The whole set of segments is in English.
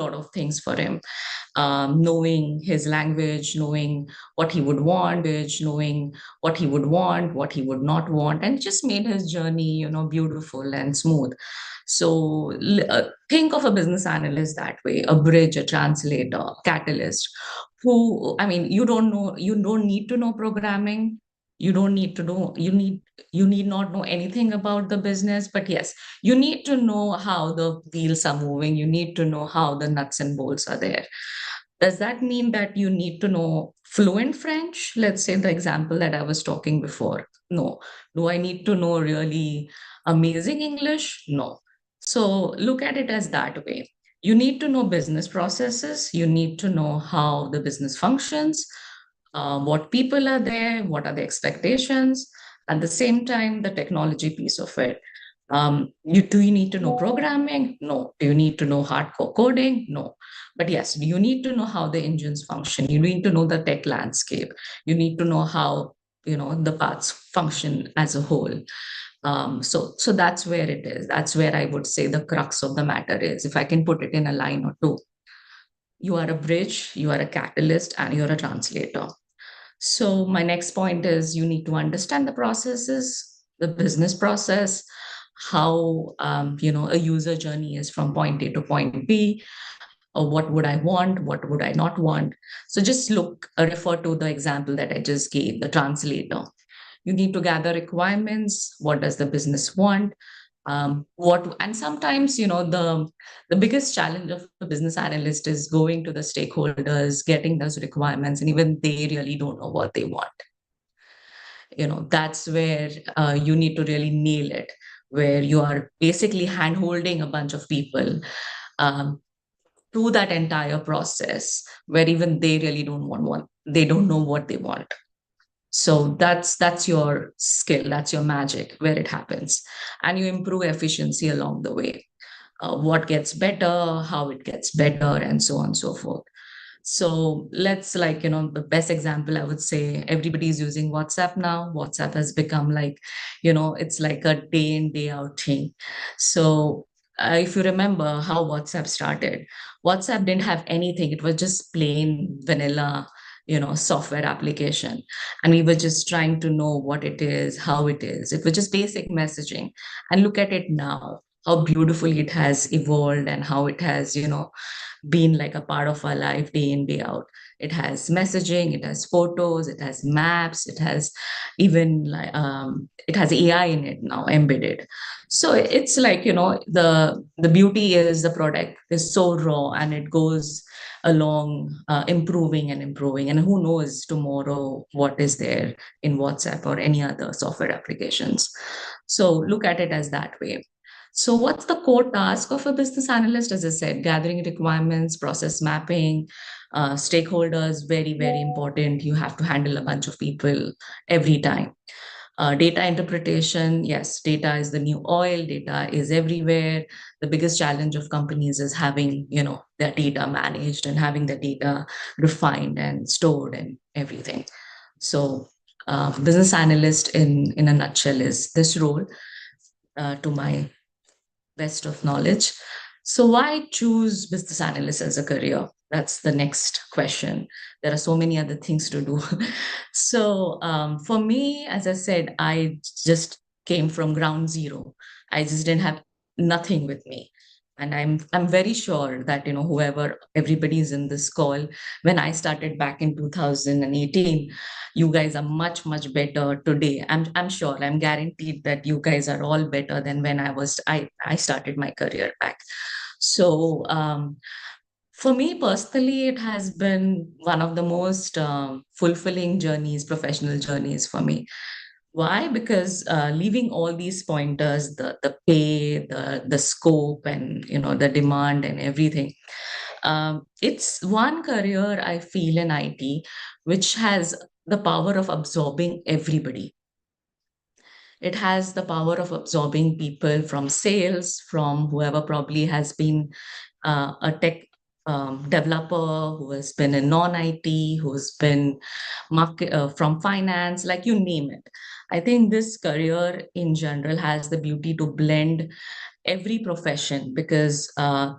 lot of things for him. Knowing his language, knowing what he would want, knowing what he would not want, and just made his journey, beautiful and smooth. So think of a business analyst that way, a bridge, a translator, catalyst, who, I mean, you don't need to know programming. You need not know anything about the business, but yes, you need to know how the wheels are moving. You need to know how the nuts and bolts are there. Does that mean that you need to know fluent French? Let's say the example that I was talking before. No. Do I need to know really amazing English? No. So look at it as that way. You need to know business processes. You need to know how the business functions, what people are there, what are the expectations. At the same time, the technology piece of it. Do you need to know programming? No. Do you need to know hardcore coding? No. But yes, you need to know how the engines function. You need to know the tech landscape. You need to know how the parts function as a whole. So that's where it is. That's where I would say the crux of the matter is. If I can put it in a line or two, you are a bridge, you are a catalyst, and you're a translator. So my next point is you need to understand the processes, the business process, how a user journey is from point A to point B, or what would I want, what would I not want. So just refer to the example that I just gave, the translator. You need to gather requirements. What does the business want? And sometimes the biggest challenge of a business analyst is going to the stakeholders, getting those requirements, and even they really don't know what they want. That's where you need to really nail it, where you are basically hand holding a bunch of people um, through that entire process, where even they really don't want one, they don't know what they want. So that's your skill, that's your magic, where it happens. And you improve efficiency along the way. What gets better, how it gets better, and so on and so forth. So let's, the best example, I would say everybody's using WhatsApp now. WhatsApp has become like, it's like a day in, day out thing. So if you remember how WhatsApp started, WhatsApp didn't have anything. It was just plain vanilla, software application. And we were just trying to know what it is, how it is. It was just basic messaging. And look at it now, how beautifully it has evolved and how it has, been like a part of our life day in, day out. It has messaging, it has photos, it has maps, it has even it has AI in it now embedded. So it's like, the beauty is the product is so raw and it goes along improving and improving. And who knows tomorrow what is there in WhatsApp or any other software applications. So look at it as that way. So what's the core task of a business analyst? As I said, gathering requirements, process mapping, stakeholders, very, very important. You have to handle a bunch of people every time. Data interpretation, yes, data is the new oil, data is everywhere. The biggest challenge of companies is having, their data managed and having the data refined and stored and everything. So business analyst in a nutshell is this role, to my best of knowledge. So why choose business analyst as a career? That's the next question. There are so many other things to do. So for me, as I said, I just came from ground zero. I just didn't have nothing with me. And I'm very sure that whoever everybody's in this call, when I started back in 2018, you guys are much better today. I'm sure, I'm guaranteed that you guys are all better than when I started my career back. So for me personally, it has been one of the most fulfilling journeys, professional journeys for me. Why? Because leaving all these pointers, the pay, the scope, and the demand and everything, it's one career I feel in IT which has the power of absorbing everybody. It has the power of absorbing people from sales, from whoever probably has been a tech developer, who has been in non-IT, who's been from finance, like you name it. I think this career in general has the beauty to blend every profession because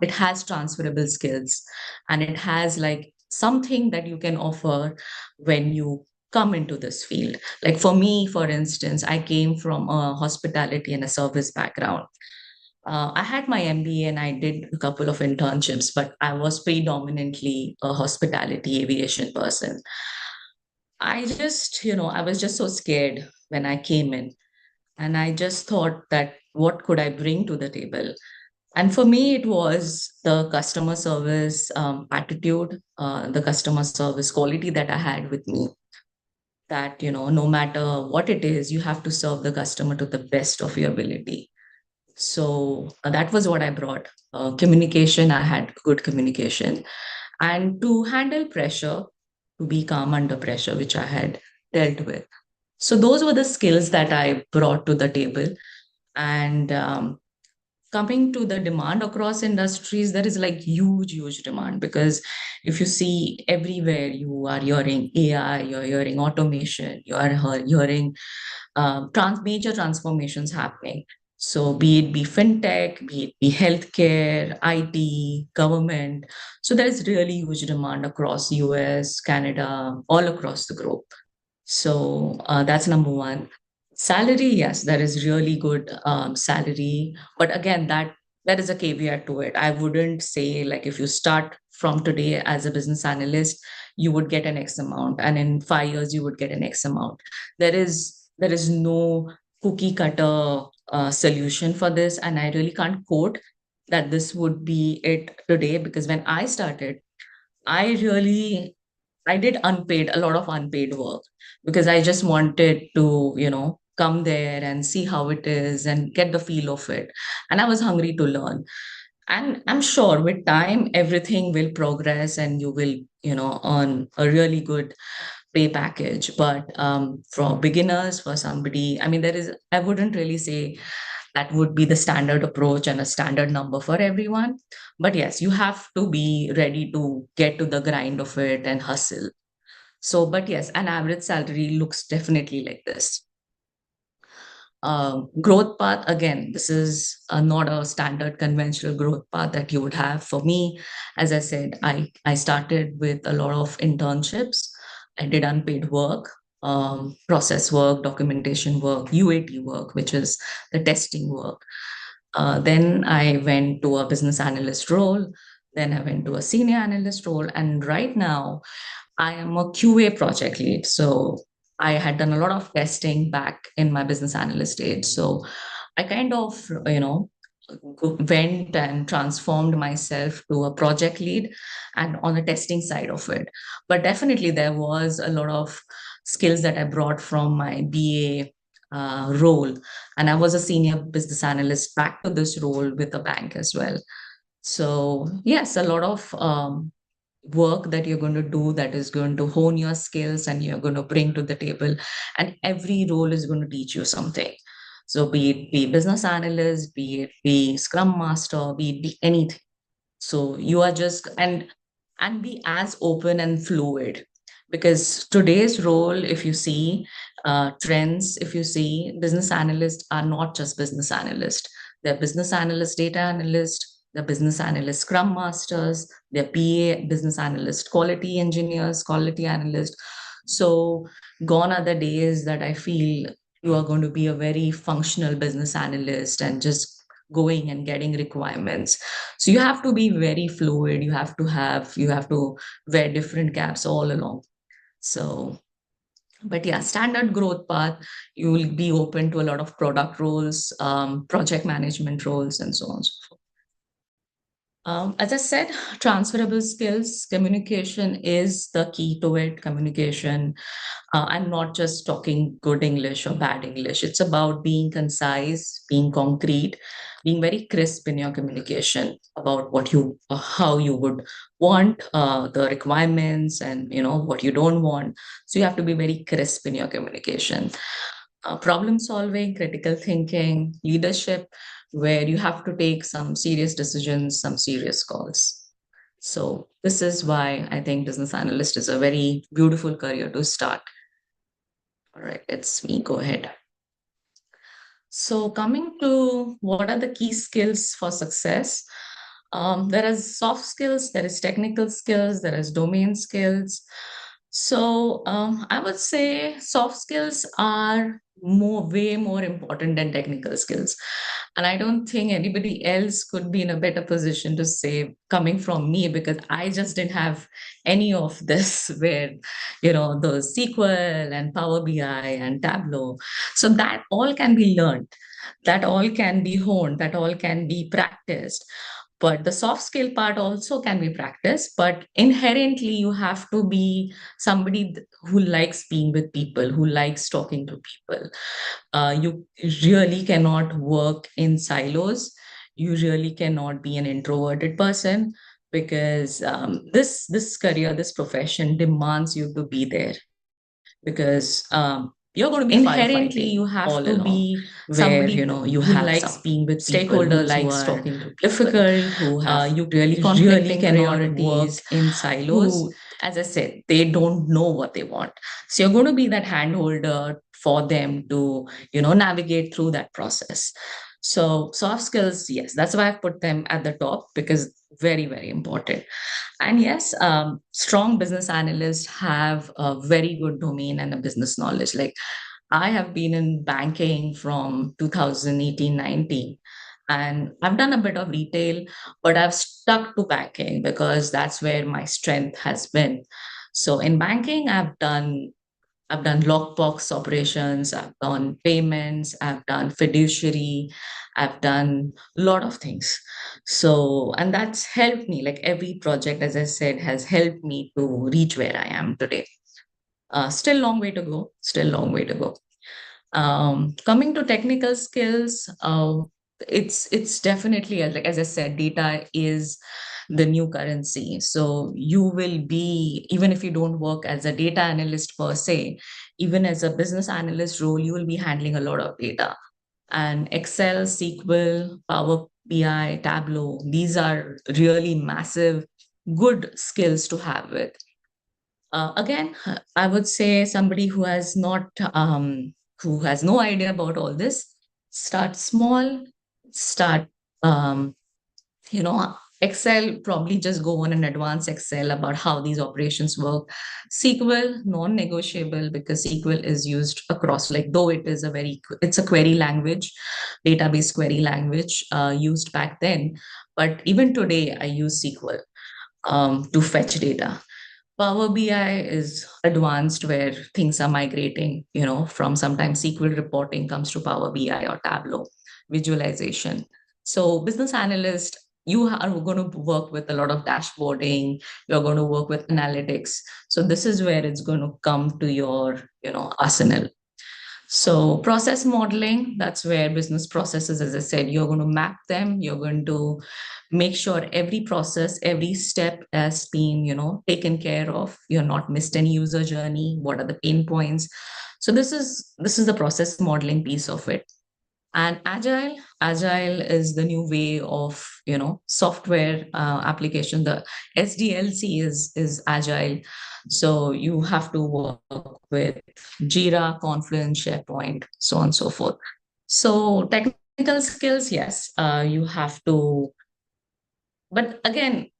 it has transferable skills and it has like something that you can offer when you come into this field. Like for me, for instance, I came from a hospitality and a service background. I had my MBA and I did a couple of internships, but I was predominantly a hospitality aviation person. I was just so scared when I came in, and I just thought that what could I bring to the table? And for me, it was the customer service attitude, the customer service quality that I had with me. That, no matter what it is, you have to serve the customer to the best of your ability. So that was what I brought. Communication, I had good communication. And to handle pressure, to be calm under pressure, which I had dealt with. So those were the skills that I brought to the table. And coming to the demand across industries, there is like huge demand because if you see everywhere, you are hearing AI, you're hearing automation, you are hearing major transformations happening. So be it be fintech, be it be healthcare, IT, government. So there is really huge demand across US, Canada, all across the globe. So that's number one. Salary, yes, there is really good salary, but again, that is a caveat to it. I wouldn't say like if you start from today as a business analyst, you would get an X amount, and in 5 years you would get an X amount. There is no cookie cutter solution for this, and I really can't quote that this would be it today because when I started, I really I did a lot of unpaid work because I just wanted to, come there and see how it is and get the feel of it. And I was hungry to learn. And I'm sure with time, everything will progress and you will, earn a really good pay package. But for beginners, for somebody, I mean, I wouldn't really say that would be the standard approach and a standard number for everyone. But yes, you have to be ready to get to the grind of it and hustle. So, but yes, an average salary looks definitely like this. Growth path, again, this is not a standard conventional growth path that you would have. For me, as I said, I started with a lot of internships. I did unpaid work, process work, documentation work, UAT work, which is the testing work. Then I went to a business analyst role. Then I went to a senior analyst role. And right now, I am a QA project lead. So I had done a lot of testing back in my business analyst stage. So I kind of, went and transformed myself to a project lead and on the testing side of it. But definitely there was a lot of skills that I brought from my BA role. And I was a senior business analyst back to this role with a bank as well. So, yes, a lot of work that you're going to do that is going to hone your skills and you're going to bring to the table. And every role is going to teach you something. So, be it be business analyst, be it be scrum master, be it be anything. So you are just and be as open and fluid because today's role, if you see trends, if you see business analysts are not just business analysts. They're business analyst, data analyst, they're business analyst, scrum masters, they're PA, business analyst, quality engineers, quality analyst. So gone are the days that I feel you are going to be a very functional business analyst and just going and getting requirements. So you have to be very fluid. You have to wear different caps all along. So, but yeah, standard growth path, you will be open to a lot of product roles, project management roles, and so on. And so forth. As I said, transferable skills, communication is the key to it. Communication, I'm not just talking good English or bad English. It's about being concise, being concrete, being very crisp in your communication about how you would want the requirements and what you don't want. So you have to be very crisp in your communication. Problem solving, critical thinking, leadership, where you have to take some serious decisions, some serious calls. So this is why I think business analyst is a very beautiful career to start. All right, it's me. Go ahead. So, coming to what are the key skills for success? There is soft skills, there is technical skills, there is domain skills. So, I would say soft skills are way more important than technical skills. And I don't think anybody else could be in a better position to say, coming from me, because I just didn't have any of this, where, the SQL and Power BI and Tableau. So that all can be learned, that all can be honed, that all can be practiced. But the soft skill part also can be practiced, but inherently you have to be somebody who likes being with people, who likes talking to people. You really cannot work in silos. You really cannot be an introverted person, because this career, this profession demands you to be there, because you're going to be inherently you have all to along, be somebody you who have likes being with people, who stakeholders, who likes are talking to people, difficult, who have you really conflicting cannot work priorities, in silos. Who, as I said, they don't know what they want. So you're going to be that hand holder for them to, navigate through that process. So soft skills, yes, that's why I've put them at the top, because very, very important. And yes, strong business analysts have a very good domain and a business knowledge. Like, I have been in banking from 2018, 19, and I've done a bit of retail, but I've stuck to banking because that's where my strength has been. So in banking, I've done lockbox operations, I've done payments, I've done fiduciary, I've done a lot of things. So, and that's helped me. Like, every project, as I said, has helped me to reach where I am today. Still long way to go. Still long way to go. Coming to technical skills, it's definitely, like as I said, data is the new currency. So you will be, even if you don't work as a data analyst per se, even as a business analyst role, you will be handling a lot of data. And Excel, SQL, Power BI, Tableau, these are really massive, good skills to have with. Again, I would say somebody who has not, who has no idea about all this, start small, start, um, Excel, probably just go on an advanced Excel about how these operations work. SQL, non-negotiable, because SQL is used across, like, though it's a query language, database query language used back then. But even today, I use SQL to fetch data. Power BI is advanced, where things are migrating, from sometimes SQL reporting comes to Power BI or Tableau visualization. So business analyst, you are going to work with a lot of dashboarding, you're going to work with analytics. So this is where it's going to come to your, arsenal. So process modeling, that's where business processes, as I said, you're going to map them. You're going to make sure every process, every step has been, taken care of. You're not missed any user journey. What are the pain points? So this is the process modeling piece of it. And agile is the new way of, software application. The SDLC is agile. So you have to work with Jira, Confluence, SharePoint, so on and so forth. So technical skills, yes, you have to, but again,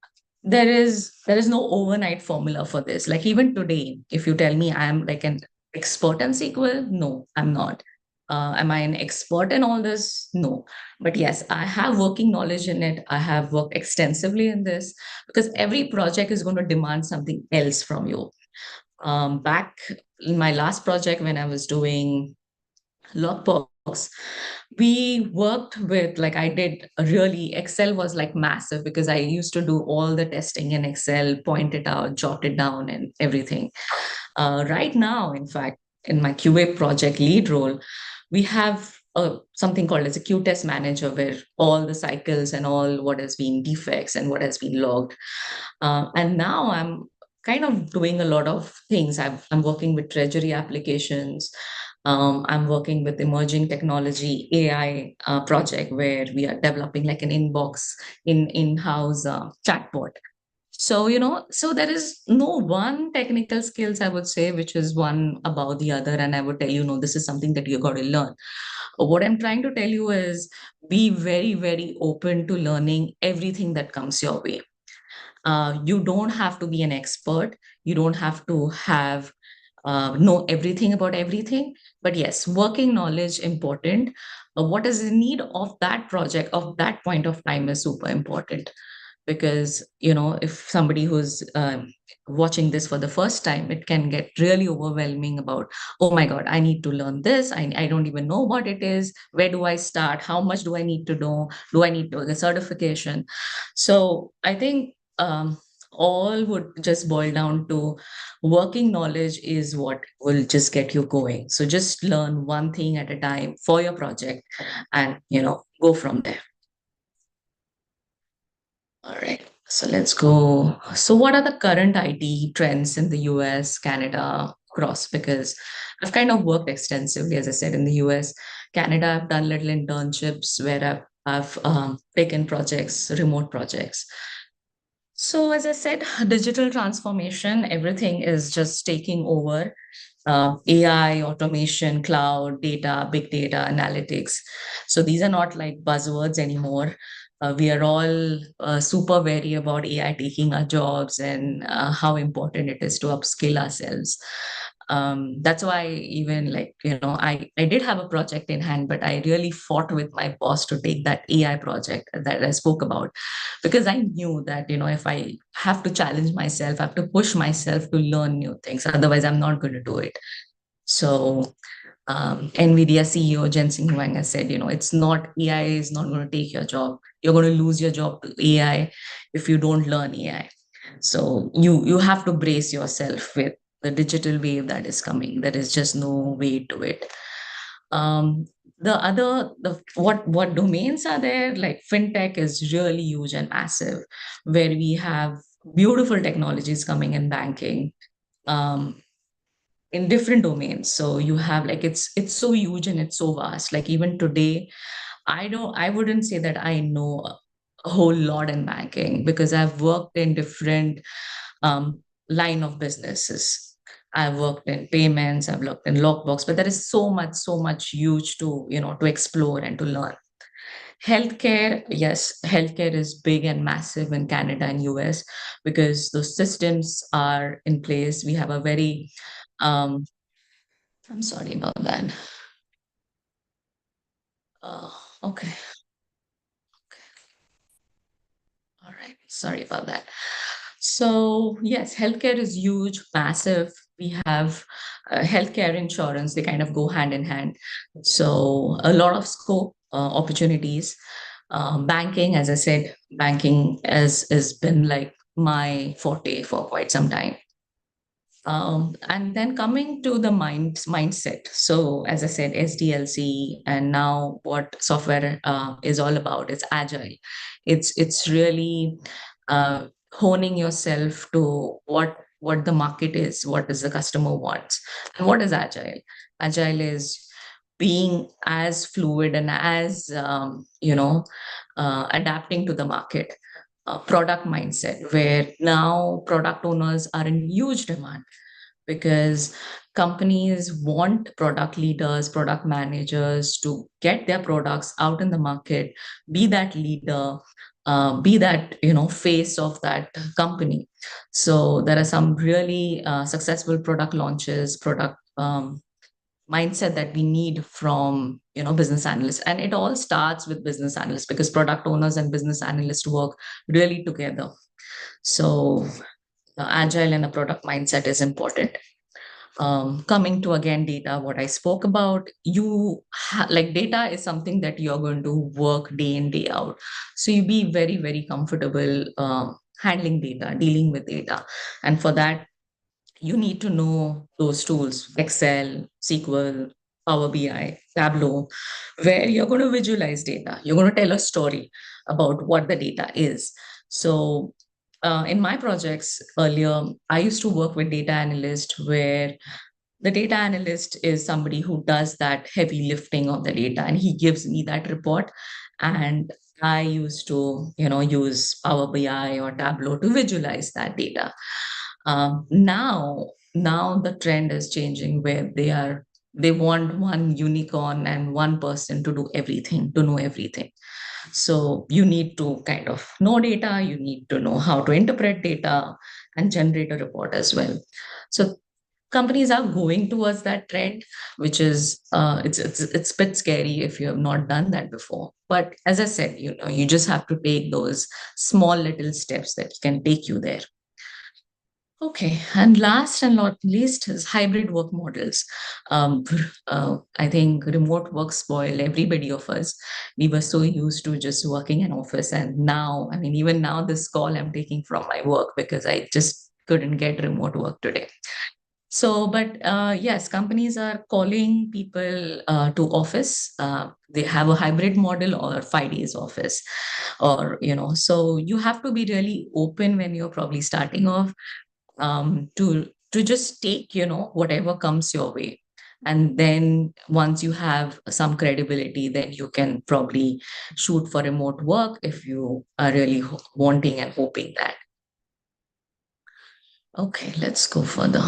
there is no overnight formula for this. Like, even today, if you tell me I am like an expert in SQL, no, I'm not. Am I an expert in all this? No. But yes, I have working knowledge in it. I have worked extensively in this, because every project is going to demand something else from you. Back in my last project, when I was doing Lockbox, we worked with, like, I did really, Excel was like massive, because I used to do all the testing in Excel, point it out, jot it down, and everything. Right now, in fact, in my QA project lead role, we have something called as a Q test manager, where all the cycles and all what has been defects and what has been logged. And now I'm kind of doing a lot of things. I'm working with treasury applications. I'm working with emerging technology AI project, where we are developing like an inbox in-house chatbot. So, so there is no one technical skills, I would say, which is one above the other. And I would tell you, no, this is something that you got to learn. What I'm trying to tell you is be very, very open to learning everything that comes your way. You don't have to be an expert. You don't have to have know everything about everything. But yes, working knowledge important. What is the need of that project of that point of time is super important, because if somebody who's watching this for the first time, it can get really overwhelming about, oh my god, I need to learn this. I don't even know what it is. Where do I start? How much do I need to know? Do I need to the certification? So I think all would just boil down to working knowledge is what will just get you going. So just learn one thing at a time for your project, and go from there. All right. So let's go. So, what are the current IT trends in the US, Canada, across? Because I've kind of worked extensively, as I said, in the US. Canada, I've done little internships where I've taken projects, remote projects. So, as I said, digital transformation, everything is just taking over. AI, automation, cloud, data, big data, analytics. So these are not like buzzwords anymore. We are all super wary about AI taking our jobs, and how important it is to upskill ourselves. That's why even like, I did have a project in hand, but I really fought with my boss to take that AI project that I spoke about, because I knew that, if I have to challenge myself, I have to push myself to learn new things. Otherwise, I'm not going to do it. So NVIDIA CEO Jensen Huang has said, it's not AI is not going to take your job. You're going to lose your job to AI if you don't learn AI. So you have to brace yourself with the digital wave that is coming. There is just no way to it. Um, the what domains are there? Like fintech is really huge and massive, where we have beautiful technologies coming in banking. Um, in different domains. So you have like it's so huge and it's so vast. Like even today, I wouldn't say that I know a whole lot in banking, because I've worked in different line of businesses. I've worked in payments, I've worked in lockbox, but there is so much huge to to explore and to learn. Healthcare, yes, healthcare is big and massive in Canada and US, because those systems are in place. We have a very um, I'm sorry about that. Uh, okay. All right. Sorry about that. So, yes, healthcare is huge, massive. We have healthcare insurance, they kind of go hand in hand. So, a lot of scope, opportunities. Banking, as I said, banking has been like my forte for quite some time. And then coming to the mindset. So, as I said, SDLC, and now what software is all about is agile. It's really honing yourself to what the market is, what does the customer wants, and what is agile. Agile is being as fluid and as adapting to the market. Product mindset, where now product owners are in huge demand, because companies want product leaders, product managers to get their products out in the market, be that leader, be that face of that company. So there are some really successful product launches, product mindset that we need from business analysts, and it all starts with business analysts, because product owners and business analysts work really together. So the agile and the product mindset is important. Coming to again data, what I spoke about, like data is something that you're going to work day in, day out. So you be very, very comfortable handling data, dealing with data. And for that, you need to know those tools: Excel, SQL, Power BI, Tableau, where you're going to visualize data. You're going to tell a story about what the data is. So in my projects earlier, I used to work with data analyst, where the data analyst is somebody who does that heavy lifting of the data, and he gives me that report. And I used to use Power BI or Tableau to visualize that data. Now the trend is changing, where they are They want one unicorn and one person to do everything, to know everything. So you need to kind of know data, you need to know how to interpret data and generate a report as well. So companies are going towards that trend, which is it's a bit scary if you have not done that before. But as I said, you just have to take those small little steps that can take you there. Okay, and last and not least is hybrid work models. Um, I think remote work spoiled everybody of us. We were so used to just working in office, and now, I mean, even now, this call I'm taking from my work because I just couldn't get remote work today. So, but yes, companies are calling people to office. They have a hybrid model or 5 days office, or so you have to be really open when you're probably starting off, to just take whatever comes your way, and then once you have some credibility, then you can probably shoot for remote work if you are really wanting and hoping that. Okay, let's go further.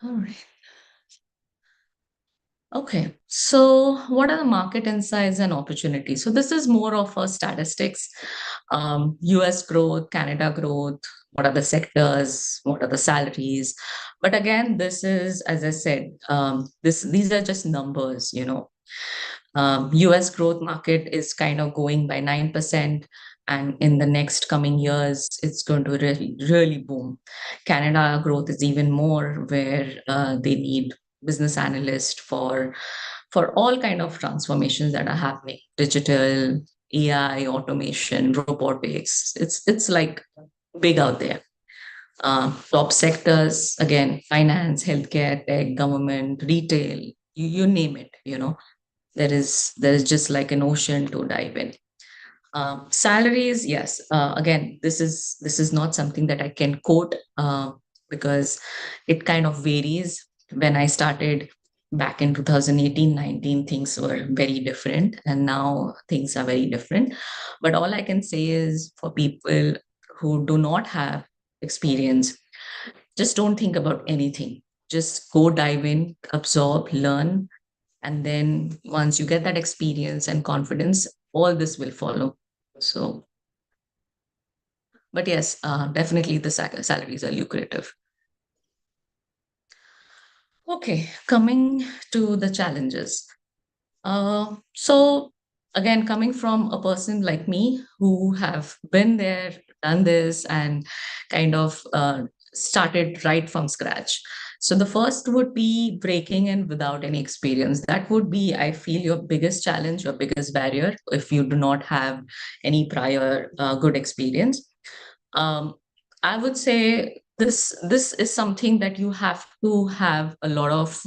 All right. Okay, so what are the market insights and opportunities? So this is more of a statistics, US growth, Canada growth, what are the sectors, what are the salaries. But again, this is, as I said, these are just numbers, US growth market is kind of going by 9%. And in the next coming years, it's going to really, really boom. Canada growth is even more, where they need business analysts for all kind of transformations that are happening: digital, AI, automation, robotics. It's like big out there. Top sectors, again, finance, healthcare, tech, government, retail, you name it. There is just like an ocean to dive in. Salaries, yes. Again, this is not something that I can quote, because it kind of varies. When I started back in 2018-19, things were very different, and now things are very different. But all I can say is, for people who do not have experience, just don't think about anything. Just go dive in, absorb, learn, and then once you get that experience and confidence, all this will follow. So, but yes, definitely the salaries are lucrative. Okay, coming to the challenges. So again, coming from a person like me who have been there, done this, and kind of started right from scratch. So the first would be breaking in without any experience. That would be, I feel, your biggest challenge, your biggest barrier, if you do not have any prior good experience. Um, I would say this is something that you have to have a lot of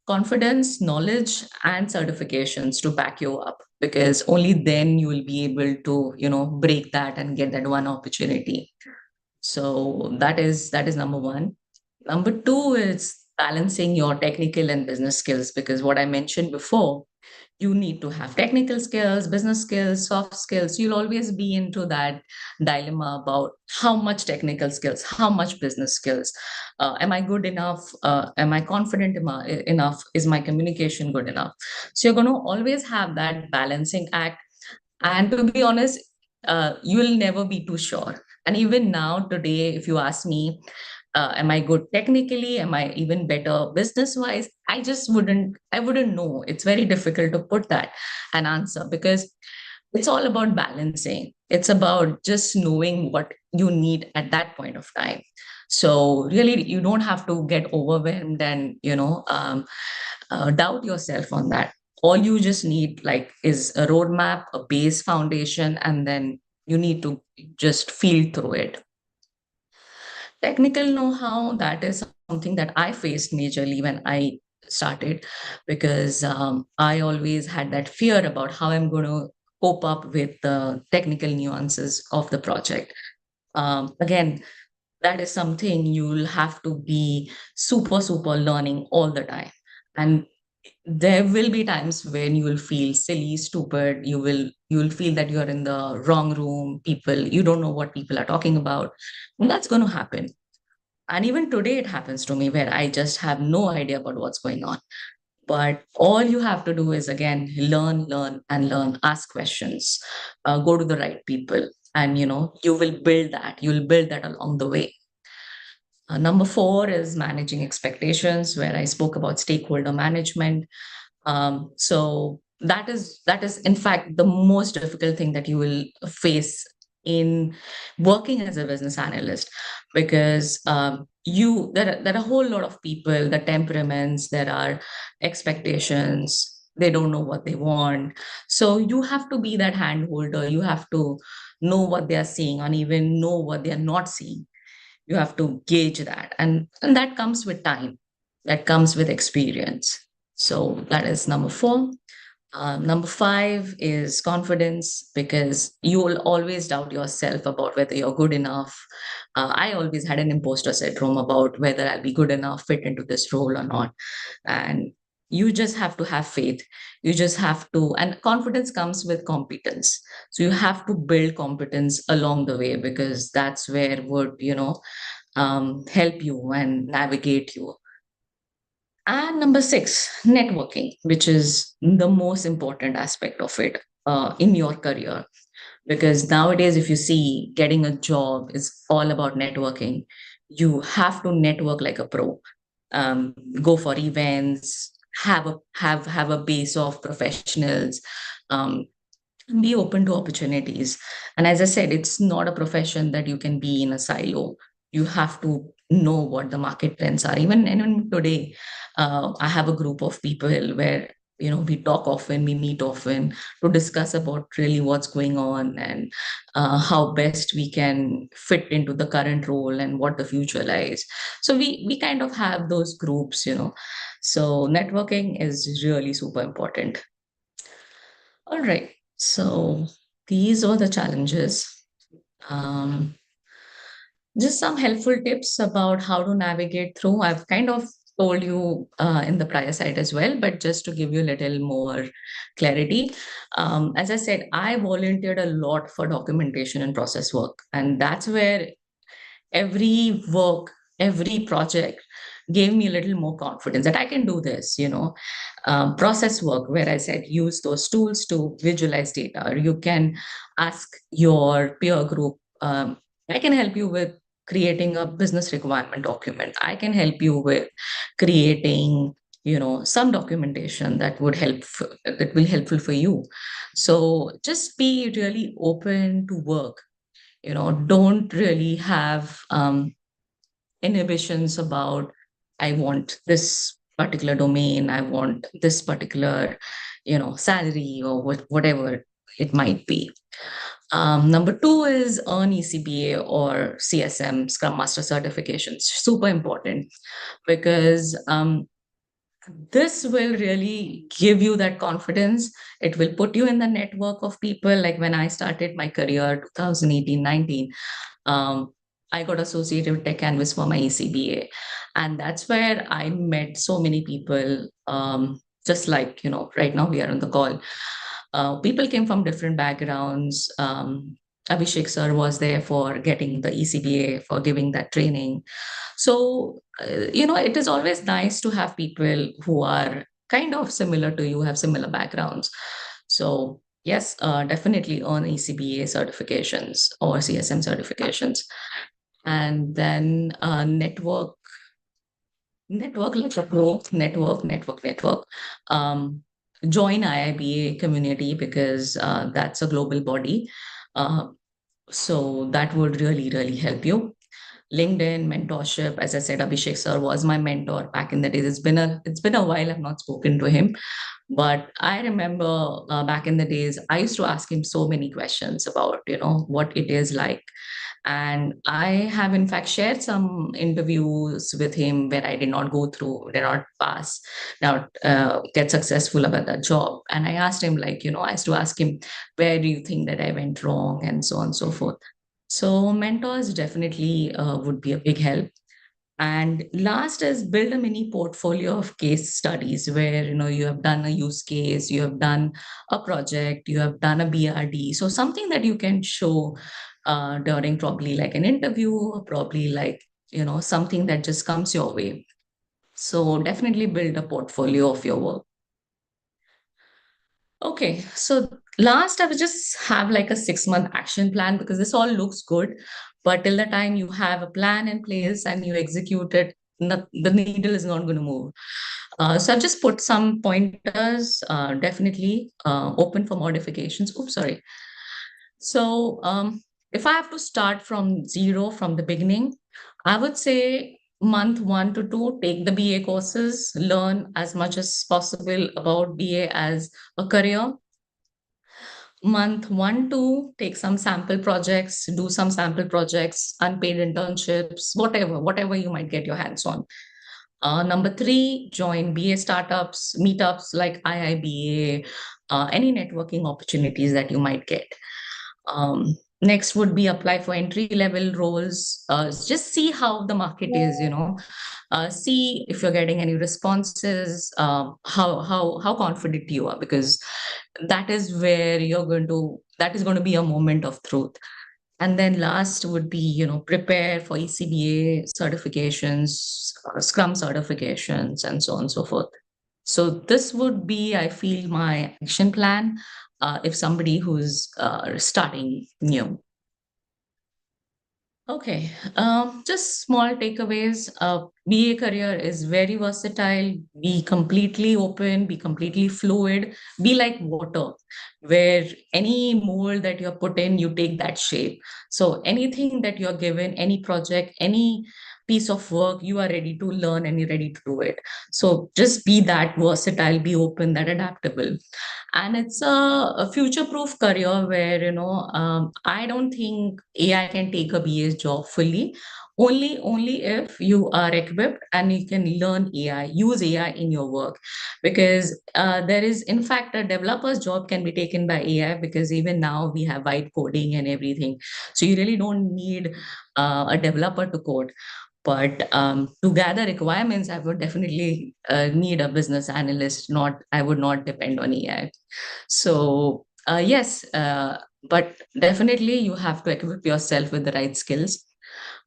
confidence, knowledge, and certifications to back you up, because only then you will be able to break that and get that one opportunity. So that is number one. Number two is balancing your technical and business skills, because what I mentioned before, you need to have technical skills, business skills, soft skills. You'll always be into that dilemma about how much technical skills, how much business skills. Am I good enough? Am I confident enough? Is my communication good enough? So you're going to always have that balancing act. And to be honest, you will never be too sure. And even now, today, if you ask me, am I good technically? Am I even better business wise? I wouldn't know. It's very difficult to put that and answer, because it's all about balancing. It's about just knowing what you need at that point of time. So really, you don't have to get overwhelmed and doubt yourself on that. All you just need like is a roadmap, a base foundation, and then you need to just feel through it. Technical know-how, that is something that I faced majorly when I started, because I always had that fear about how I'm going to cope up with the technical nuances of the project. Again, that is something you'll have to be super, super learning all the time. And there will be times when you will feel silly, stupid. You will feel that you're in the wrong room. You don't know what people are talking about. And that's going to happen. And even today, it happens to me where I just have no idea about what's going on. But all you have to do is, again, learn, and learn, ask questions, go to the right people, and you will build that. You'll build that along the way. Number four is managing expectations, where I spoke about stakeholder management. So that is in fact the most difficult thing that you will face in working as a business analyst, because there are a whole lot of people, the temperaments, there are expectations. They don't know what they want. So you have to be that hand holder. You have to know what they are seeing and even know what they are not seeing. You have to gauge that, and that comes with time, that comes with experience. So that is number four. Number five is confidence, because you will always doubt yourself about whether you're good enough. I always had an imposter syndrome about whether I'll be good enough, fit into this role or not. And you just have to have faith. You just have to, and confidence comes with competence. So you have to build competence along the way, because that's where would, help you and navigate you. And number six, networking, which is the most important aspect of it in your career. Because nowadays, if you see, getting a job is all about networking. You have to network like a pro. Go for events, have a base of professionals. Um, be open to opportunities. And as I said, it's not a profession that you can be in a silo. You have to know what the market trends are. Even today, I have a group of people where we talk often, we meet often to discuss about really what's going on, and how best we can fit into the current role and what the future lies. So we kind of have those groups. So networking is really super important. All right. So these are the challenges. Um, just some helpful tips about how to navigate through. I've kind of told you in the prior side as well, but just to give you a little more clarity. As I said, I volunteered a lot for documentation and process work. And that's where every work, every project gave me a little more confidence that I can do this. Process work, where I said use those tools to visualize data. Or you can ask your peer group. I can help you with creating a business requirement document. I can help you with creating some documentation that would that will helpful for you. So just be really open to work. Don't really have inhibitions about, I want this particular domain, I want this particular salary, or whatever it might be. Number two is earn ECBA or CSM, Scrum Master certifications. Super important, because this will really give you that confidence. It will put you in the network of people. Like when I started my career 2018-19, um, I got associated with Tech Canvas for my ECBA. And that's where I met so many people. Just like, right now we are on the call. People came from different backgrounds. Abhishek sir was there for getting the ECBA, for giving that training. So, it is always nice to have people who are kind of similar to you, have similar backgrounds. So, yes, definitely earn ECBA certifications or CSM certifications. And then network like a pro, network. Um, Join IIBA community, because that's a global body. Uh, so that would really, really help you. LinkedIn mentorship, as I said, Abhishek sir was my mentor back in the days. It's been a while. I've not spoken to him, but I remember back in the days, I used to ask him so many questions about what it is like. And I have in fact shared some interviews with him where I did not go through, did not pass, now get successful about that job. And I asked him, like, I used to ask him, where do you think that I went wrong, and so on and so forth. So mentors definitely would be a big help. And last is build a mini portfolio of case studies where you have done a use case, you have done a project, you have done a BRD. So something that you can show during probably like an interview, or probably like something that just comes your way. So definitely build a portfolio of your work. Okay, so last I would just have like a 6 month action plan, because this all looks good, but till the time you have a plan in place and you execute it, the needle is not going to move. So I've just put some pointers, definitely open for modifications. Oops, sorry. So if I have to start from zero from the beginning, I would say month 1 to 2, take the BA courses, learn as much as possible about BA as a career. Month 1 to take some sample projects, do some sample projects, unpaid internships, whatever you might get your hands on. Number 3, join BA startups, meetups like IIBA, any networking opportunities that you might get. Next would be apply for entry level roles. Just see how the market is, see if you're getting any responses, how confident you are, because that is going to be a moment of truth. And then last would be, prepare for ECBA certifications, Scrum certifications, and so on and so forth. So this would be, I feel, my action plan if somebody who's starting new. Okay, just small takeaways. BA career is very versatile. Be completely open, be completely fluid, be like water, where any mold that you're put in, you take that shape. So anything that you're given, any project, any piece of work, you are ready to learn and you're ready to do it. So just be that versatile, be open, that adaptable. And it's a future-proof career where, I don't think AI can take a BA's job fully. Only if you are equipped and you can learn AI, use AI in your work. Because there is, in fact, a developer's job can be taken by AI, because even now we have vibe coding and everything. So you really don't need a developer to code. But to gather requirements, I would definitely need a business analyst. I would not depend on AI. So yes, but definitely you have to equip yourself with the right skills.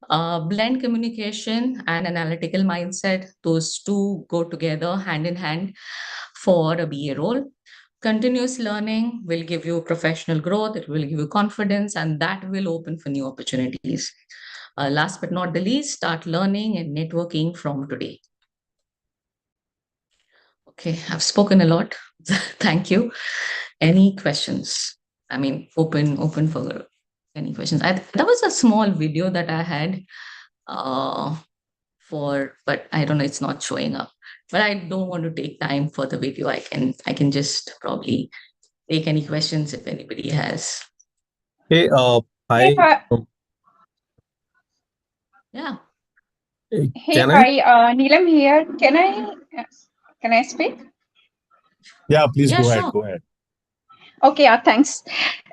Blend communication and analytical mindset; those two go together hand in hand for a BA role. Continuous learning will give you professional growth. It will give you confidence, and that will open for new opportunities. Last but not the least, start learning and networking from today. Okay, I've spoken a lot. Thank you. Any questions? I mean, open for any questions. That was a small video that I had uh, but I don't know, it's not showing up. But I don't want to take time for the video. I can just probably take any questions if anybody has. Hey, Hey, hi. hi, Yeah. hey, Can I? hi, Neelam here. Can I speak? Yeah, please Yeah, go ahead. sure. Go ahead. Okay, yeah, thanks.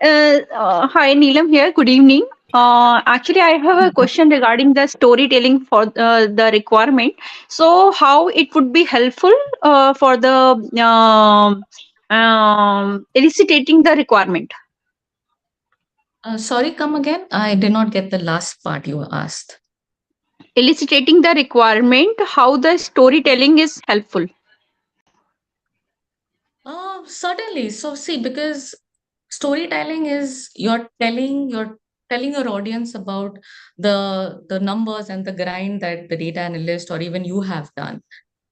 Hi, Neelam here. Good evening. Actually, I have a question regarding the storytelling for the requirement. So, how it would be helpful for the eliciting the requirement? Sorry, come again. I did not get the last part you asked. Eliciting the requirement, how the storytelling is helpful. Certainly. So see, because storytelling is you're telling your audience about the numbers and the grind that the data analyst or even you have done.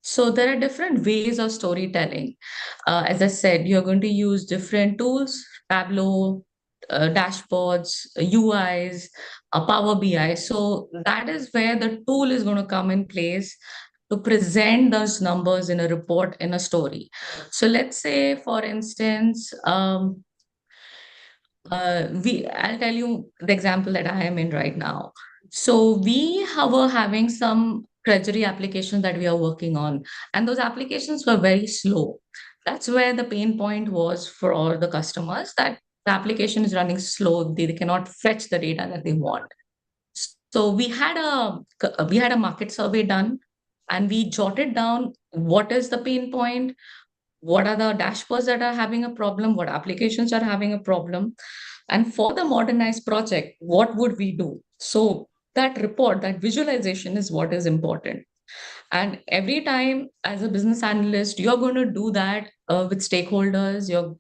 So there are different ways of storytelling. As I said, you're going to use different tools, Tableau, dashboards, UIs, Power BI. So that is where the tool is going to come in place to present those numbers in a report, in a story. So let's say, for instance, I'll tell you the example that I am in right now. So were having some treasury applications that we are working on, and those applications were very slow. That's where the pain point was for all the customers, that the application is running slow. They cannot fetch the data that they want. So we had a market survey done, and we jotted down what is the pain point, what are the dashboards that are having a problem, what applications are having a problem, and for the modernized project, what would we do? So that report, that visualization is what is important. And every time as a business analyst, you're going to do that with stakeholders, you're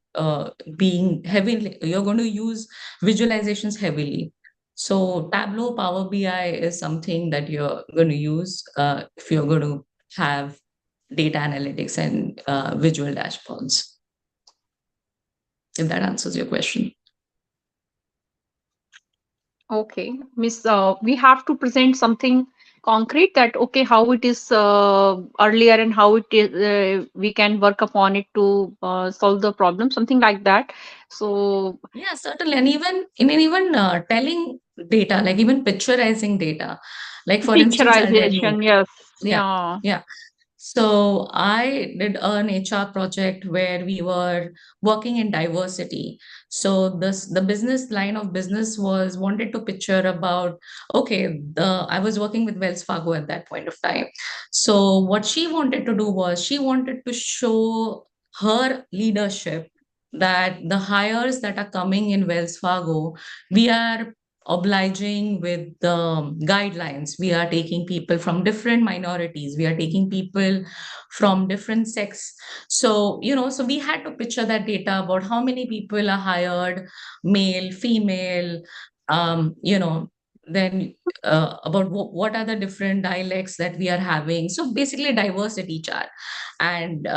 going to use visualizations heavily. So Tableau, Power BI is something that you're going to use if you're going to have data analytics and visual dashboards. If that answers your question. Okay, Miss, we have to present something concrete that okay, how it is earlier and how it is we can work upon it to solve the problem, something like that. So Yeah, certainly. And even telling data, like even picturizing data. Like for instance, I'll tell you, picturization, yes, yeah, yeah. yeah. So I did an HR project where we were working in diversity. So the business line of business was wanted to picture about, okay, I was working with Wells Fargo at that point of time. So what she wanted to do was she wanted to show her leadership that the hires that are coming in Wells Fargo, we are obliging with the guidelines. We are taking people from different minorities. We are taking people from different sects. So, so we had to picture that data about how many people are hired, male, female, then about what are the different dialects that we are having. So basically diversity chart. And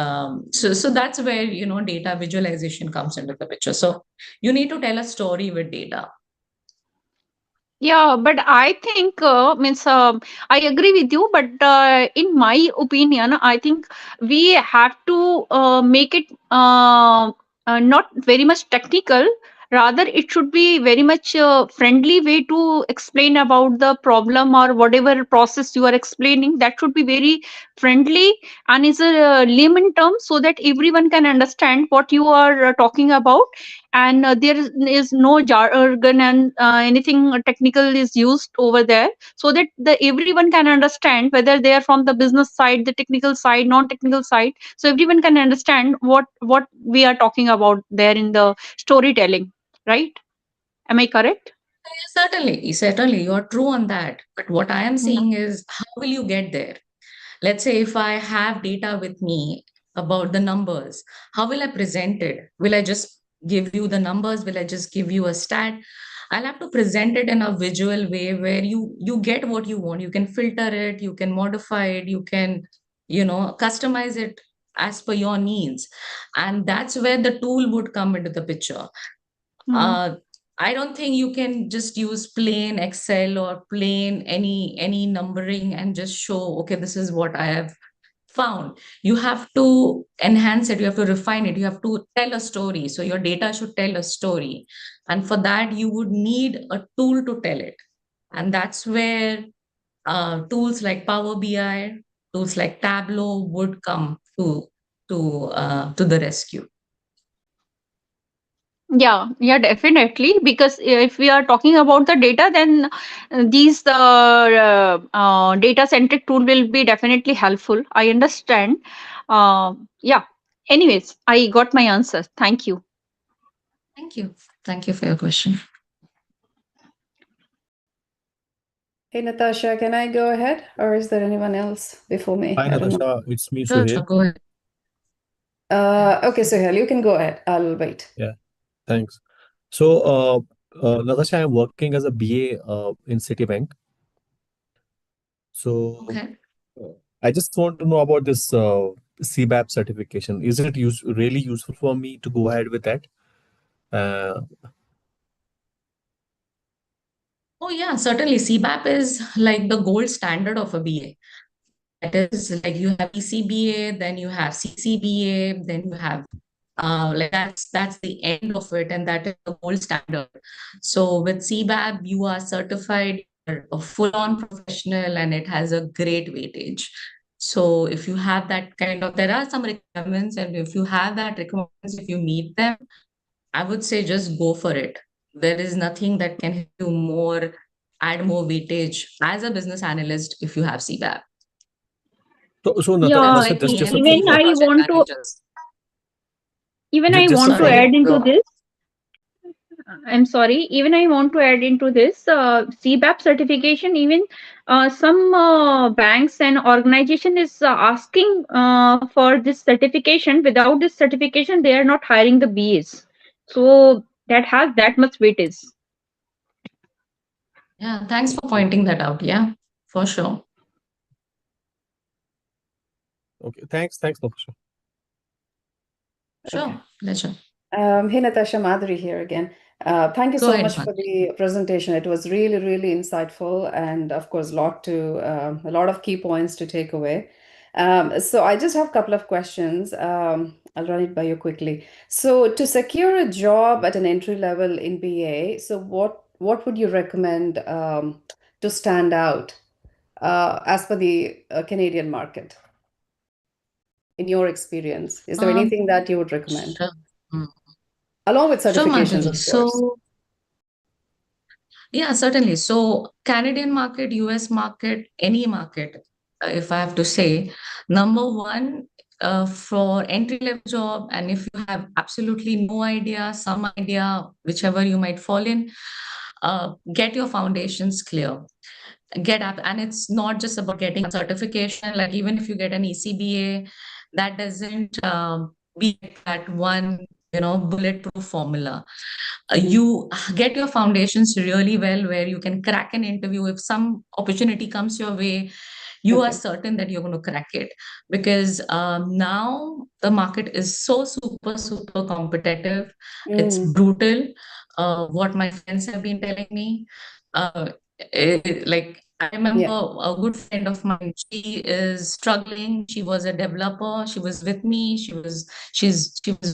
so that's where, data visualization comes into the picture. So you need to tell a story with data. Yeah, but I think means I agree with you. But in my opinion, I think we have to make it not very much technical. Rather, it should be very much friendly way to explain about the problem or whatever process you are explaining. That should be very friendly and is a layman term so that everyone can understand what you are talking about, and there is no jargon and anything technical is used over there, so that everyone can understand, whether they are from the business side, the technical side, non-technical side, so everyone can understand what we are talking about there in the storytelling, right? Am I correct? Yeah, certainly, you are true on that. But what I am Yeah. saying is, how will you get there? Let's say if I have data with me about the numbers, how will I present it? Will I just give you the numbers? Will I just give you a stat? I'll have to present it in a visual way where you get what you want. You can filter it, you can modify it, you can, customize it as per your needs. And that's where the tool would come into the picture. Mhm. uh, I don't think you can just use plain Excel or plain any numbering and just show, okay, this is what I have found. You have to enhance it, you have to refine it, you have to tell a story. So your data should tell a story. And for that, you would need a tool to tell it. And that's where tools like Power BI, tools like Tableau would come to the rescue. Yeah, yeah, definitely. Because if we are talking about the data, then these data centric tool will be definitely helpful. I understand. Yeah. Anyways, I got my answer. Thank you. Thank you. Thank you for your question. Hey, Natasha, can I go ahead, or is there anyone else before me? Hi, I don't know. Natasha. It's me, Sure, Suhail. go ahead. Okay, Suhail, you can go ahead. I'll wait. Yeah, thanks. So, Natasha, I'm working as a BA in Citibank. So, Okay. I just want to know about this CBAP certification. Is it really useful for me to go ahead with that? Uh, Oh, yeah, certainly. CBAP is like the gold standard of a BA. That is like you have ECBA, then you have CCBA, then you have like that's the end of it, and that is the gold standard. So with CBAP, you are certified, you're a full-on professional, and it has a great weightage. So if you have that kind of, there are some requirements, and if you have that requirements, if you meet them, I would say just go for it. There is nothing that can help you more, add more weightage as a business analyst if you have CBAP. so Yeah, Natasha, Just like just just a even PMP quick for one. I project want to managers. even I Just a want to Sorry, follow-up. add go into on. this. I'm sorry. Even I want to add into this CBAP certification. Even some banks and organization is asking for this certification. Without this certification, they are not hiring the BAs. So that has that much weightage. Yeah, thanks for pointing that out. Yeah, for sure. Okay, thanks, Natasha. Sure, Okay. pleasure. Hey, Natasha, Madhuri here again. Thank you Go so ahead, much for Madhuri. the presentation. It was really, really insightful, and of course, a lot of key points to take away. So I just have a couple of questions. I'll run it by you quickly. So to secure a job at an entry level in BA, so what would you recommend to stand out as per the Canadian market in your experience? Is there Um, anything that you would recommend? sure. Mm. Along with Sure, certifications, Madhuri. of course. So, yeah, certainly. So, Canadian market, US market, any market, if I have to say, number one, for entry level job, and if you have absolutely no idea, some idea, whichever you might fall in, get your foundations clear. Get up, and it's not just about getting a certification. Like even if you get an ECBA, that doesn't be that one, bulletproof formula. You get your foundations really well, where you can crack an interview. If some opportunity comes your way, you are Okay. certain that you're going to crack it, because now the market is so super competitive. It's Mm, brutal. What my friends have been telling me, like I remember yeah. a good friend of mine, she is struggling. She was a developer. She was with me. She was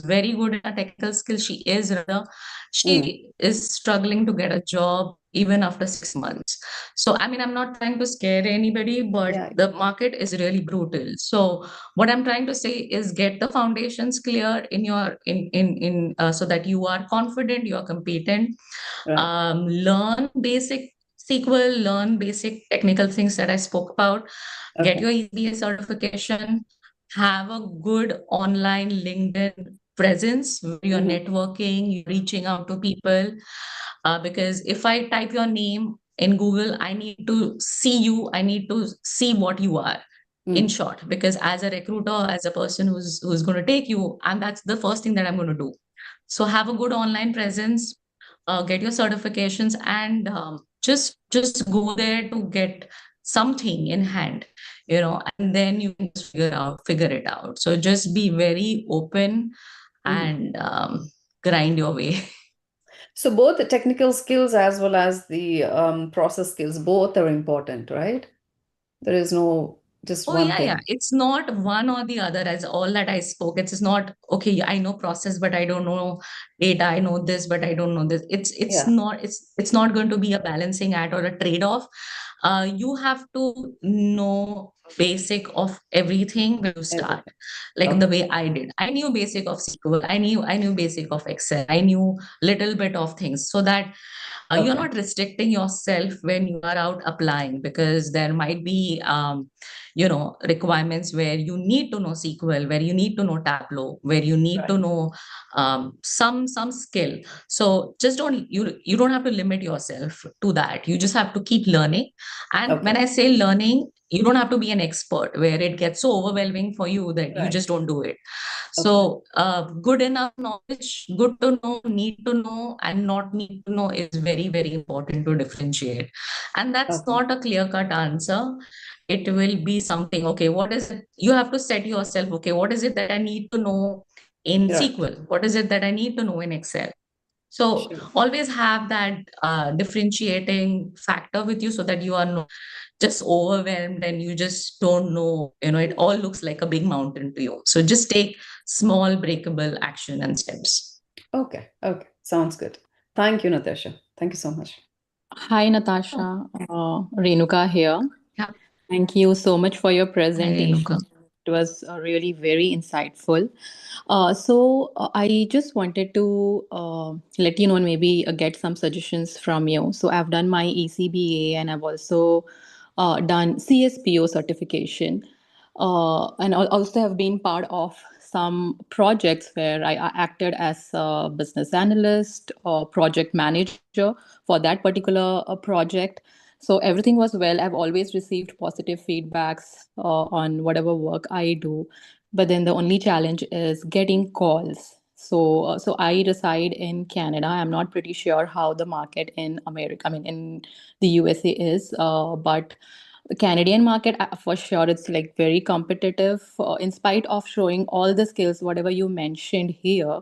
very good at her technical skills. She is rather. Mm, She is struggling to get a job even after 6 months. So, I mean, I'm not trying to scare anybody, but yeah. the market is really brutal. So, what I'm trying to say is get the foundations clear in your so that you are confident, you are competent. Right. Learn basic SQL, learn basic technical things that I spoke about. Get Okay. your EBA certification. Have a good online LinkedIn presence where you're Mm-hmm. networking, you're reaching out to people. Because if I type your name in Google, I need to see you, I need to see what you are. In Mm, short, because as a recruiter, as a person who's going to take you, and that's the first thing that I'm going to do. So have a good online presence, get your certifications, and just go there to get something in hand, and then you can just figure it out. So just be very open mm-hmm. and grind your way. So both the technical skills as well as the process skills, both are important, right? There is no just Oh, one yeah, yeah. thing. It's not one or the other, as all that I spoke. It's not, okay, I know process, but I don't know data. I know this, but I don't know this. It's Yeah. not, it's not going to be a balancing act or a trade-off. You have to know basic of everything when you start. Everything. Like in the Okay. way I did. I knew basic of SQL. I knew basic of Excel. I knew little bit of things, so that you're Okay. not restricting yourself when you are out applying, because there might be requirements where you need to know SQL, where you need to know Tableau, where you need Right. to know some skill. So just you don't have to limit yourself to that. You just have to keep learning. And when Okay. I say learning, you don't have to be an expert where it gets so overwhelming for you that you Right. just don't do it. Okay. So, good enough knowledge, good to know, need to know, and not need to know is very, very important to differentiate. And that's Okay. not a clear-cut answer. It will be something, okay, what is it? You have to set yourself, okay, what is it that I need to know in Right. SQL? What is it that I need to know in Excel? So Sure. always have that differentiating factor with you, so that you are not just overwhelmed and you just don't know, it all looks like a big mountain to you. So just take small breakable action and steps. Okay. Okay. Sounds good. Thank you, Natasha. Thank you so much. Hi, Oh, Natasha. Renuka here. yeah. Thank you so much for your Hi, Renuka. presentation. It was really very insightful. I just wanted to let you know and maybe get some suggestions from you. So I've done my ECBA and I've also done CSPO certification. and also have been part of some projects where I acted as a business analyst or project manager for that particular project. So everything was well. I've always received positive feedbacks on whatever work I do, but then the only challenge is getting calls. So I reside in Canada. I'm not pretty sure how the market in America, I mean in the USA is, but the Canadian market, for sure, it's like very competitive. In spite of showing all the skills, whatever you mentioned here,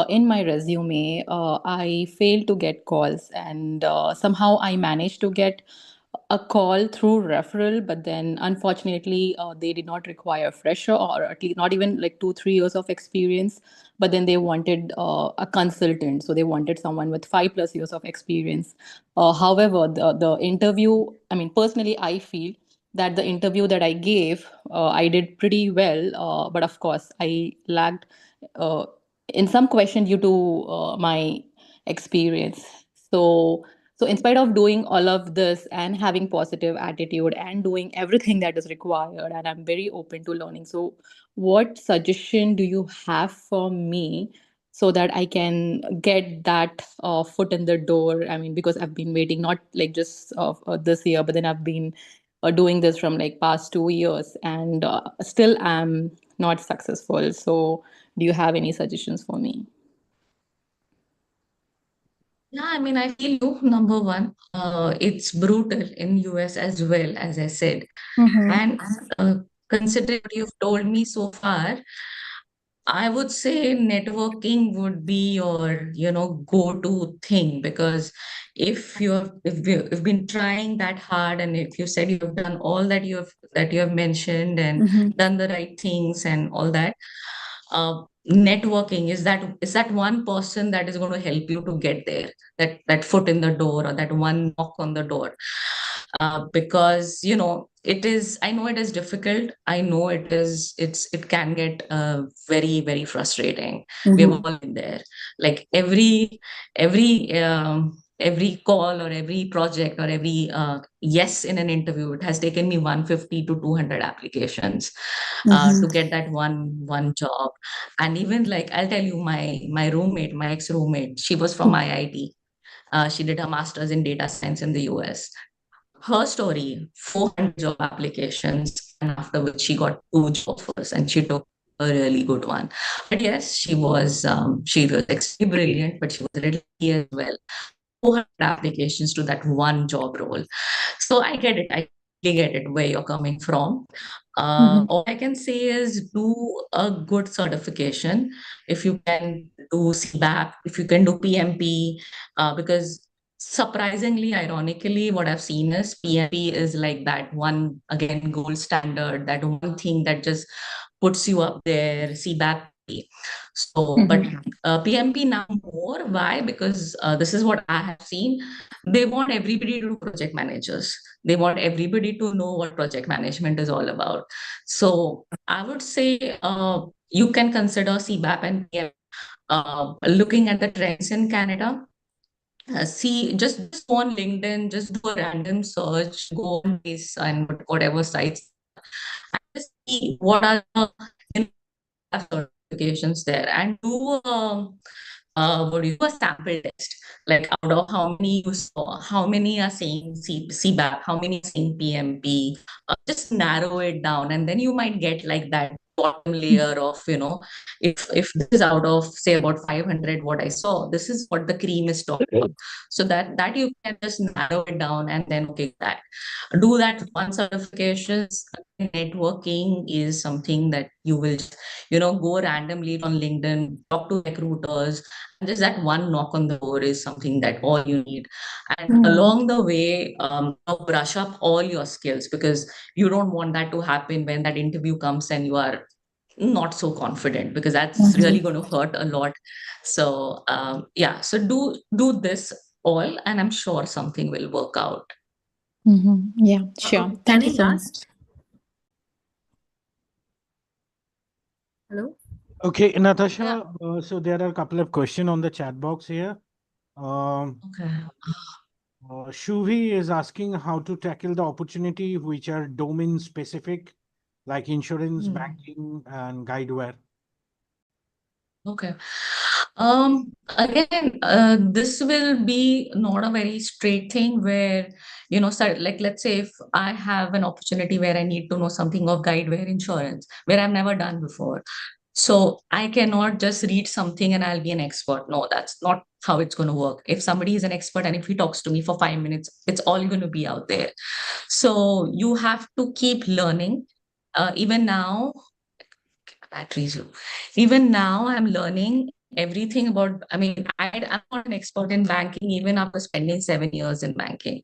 in my resume, I failed to get calls, and somehow I managed to get a call through referral. But then, unfortunately, they did not require fresher or at least not even like 2 3 years of experience. But then they wanted a consultant, so they wanted someone with 5 plus years of experience. However, the interview, I mean, personally, I feel that the interview that I gave, I did pretty well. But of course, I lagged uh, in some question due to my experience. So, so in spite of doing all of this and having positive attitude and doing everything that is required, and I'm very open to learning. So, what suggestion do you have for me so that I can get that foot in the door? I mean, because I've been waiting not like just this year, but then I've been doing this from like past 2 years, and still I'm not successful. So, do you have any suggestions for me? Yeah, I mean, I feel you. Number one, it's brutal in US as well, as I said. Mm-hmm. And uh, considering what you've told me so far, I would say networking would be your, go-to thing, because if you've been trying that hard, and if you said you've done all that you have mentioned and Mm-hmm. done the right things and all that, networking is that one person that is going to help you to get there, that foot in the door, or that one knock on the door. Because I know it is difficult. I know it can get very, very frustrating. We have Mm-hmm. all been there. Like every call or every project or every yes in an interview, it has taken me 150 to 200 applications Mm-hmm. to get that one job. And even, like, I'll tell you, my roommate, my ex-roommate, she was from IIT. She did her master's in data science in the US. Her story, 400 job applications, and after which she got 2 job offers, and she took a really good one. But yes, she was extremely brilliant, but she was a little lucky as well. 400 applications to that one job role. So I get it. I really get it where you're coming from. Mm-hmm. All I can say is do a good certification. If you can do CBAP, if you can do PMP, because surprisingly, ironically, what I've seen is PMP is like that one, again, gold standard, that one thing that just puts you up there, CBAP. So, but Mm-hmm. PMP now more. Why? Because this is what I have seen. They want everybody to do project managers. They want everybody to know what project management is all about. So I would say you can consider CBAP and PM. Looking at the trends in Canada, see, just go on LinkedIn, just do a random search, go on this and whatever sites, and just see what are the certifications there, and do what do you do a sample test, like out of how many you saw, how many are saying CBAP, how many are saying PMP. Just narrow it down, and then you might get like that bottom layer of, if this is out of, say, about 500 what I saw, this is what the cream is talking about. So that you can just narrow it down, and then okay, that do that one certifications. Networking is something that you will just, go randomly on LinkedIn, talk to recruiters, and just that one knock on the door is something that all you need. And Mm-hmm. along the way, brush up all your skills, because you don't want that to happen when that interview comes and you are not so confident, because that's really going to hurt a lot. So yeah, so do this all, and I'm sure something will work out. Mm-hmm. Yeah, sure. Can Thank you I so much. ask? Hello? Okay, Yeah. Natasha, so there are a couple of questions on the chat box here. Um, Okay. Shuvi is asking how to tackle the opportunity which are domain specific, like insurance, Hmm. banking, and guideware? Okay. Again, this will be not a very straight thing where, like let's say if I have an opportunity where I need to know something of guideware insurance, where I've never done before. So I cannot just read something and I'll be an expert. No, that's not how it's going to work. If somebody is an expert and if he talks to me for 5 minutes, it's all going to be out there. So you have to keep learning. Even now, batteries. Even now, I'm learning everything about. I mean, I'm not an expert in banking, even after spending 7 years in banking.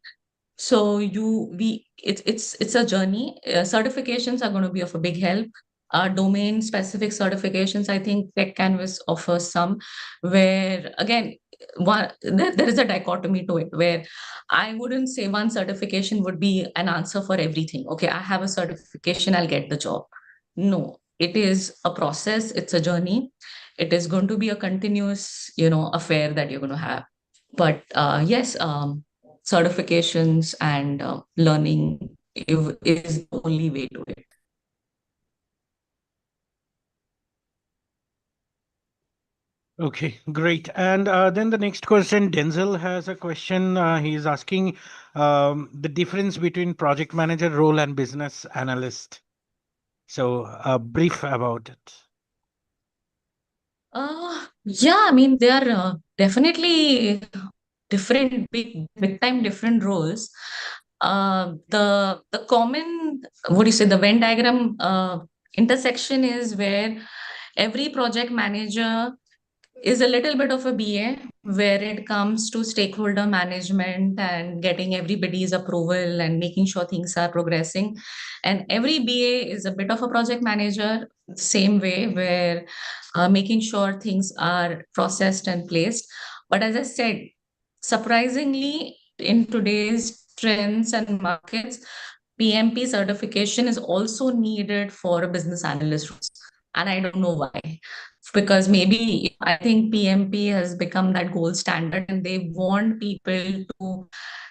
So it's a journey. Certifications are going to be of a big help. Domain specific certifications, I think Tech Canvas offers some, where again, there is a dichotomy to it, where I wouldn't say one certification would be an answer for everything. Okay, I have a certification, I'll get the job. No, it is a process, it's a journey. It is going to be a continuous, affair that you're going to have. But yes, certifications and learning is the only way to it. Okay, great. And then the next question, Denzel has a question. He's asking the difference between project manager role and business analyst. So, brief about it. Yeah, I mean, they are definitely different, big time different roles. The common, what do you say, the Venn diagram intersection is where every project manager is a little bit of a BA where it comes to stakeholder management and getting everybody's approval and making sure things are progressing. And every BA is a bit of a project manager, same way, where making sure things are processed and placed. But as I said, surprisingly, in today's trends and markets, PMP certification is also needed for a business analyst role. And I don't know why. Because maybe I think PMP has become that gold standard and they want people to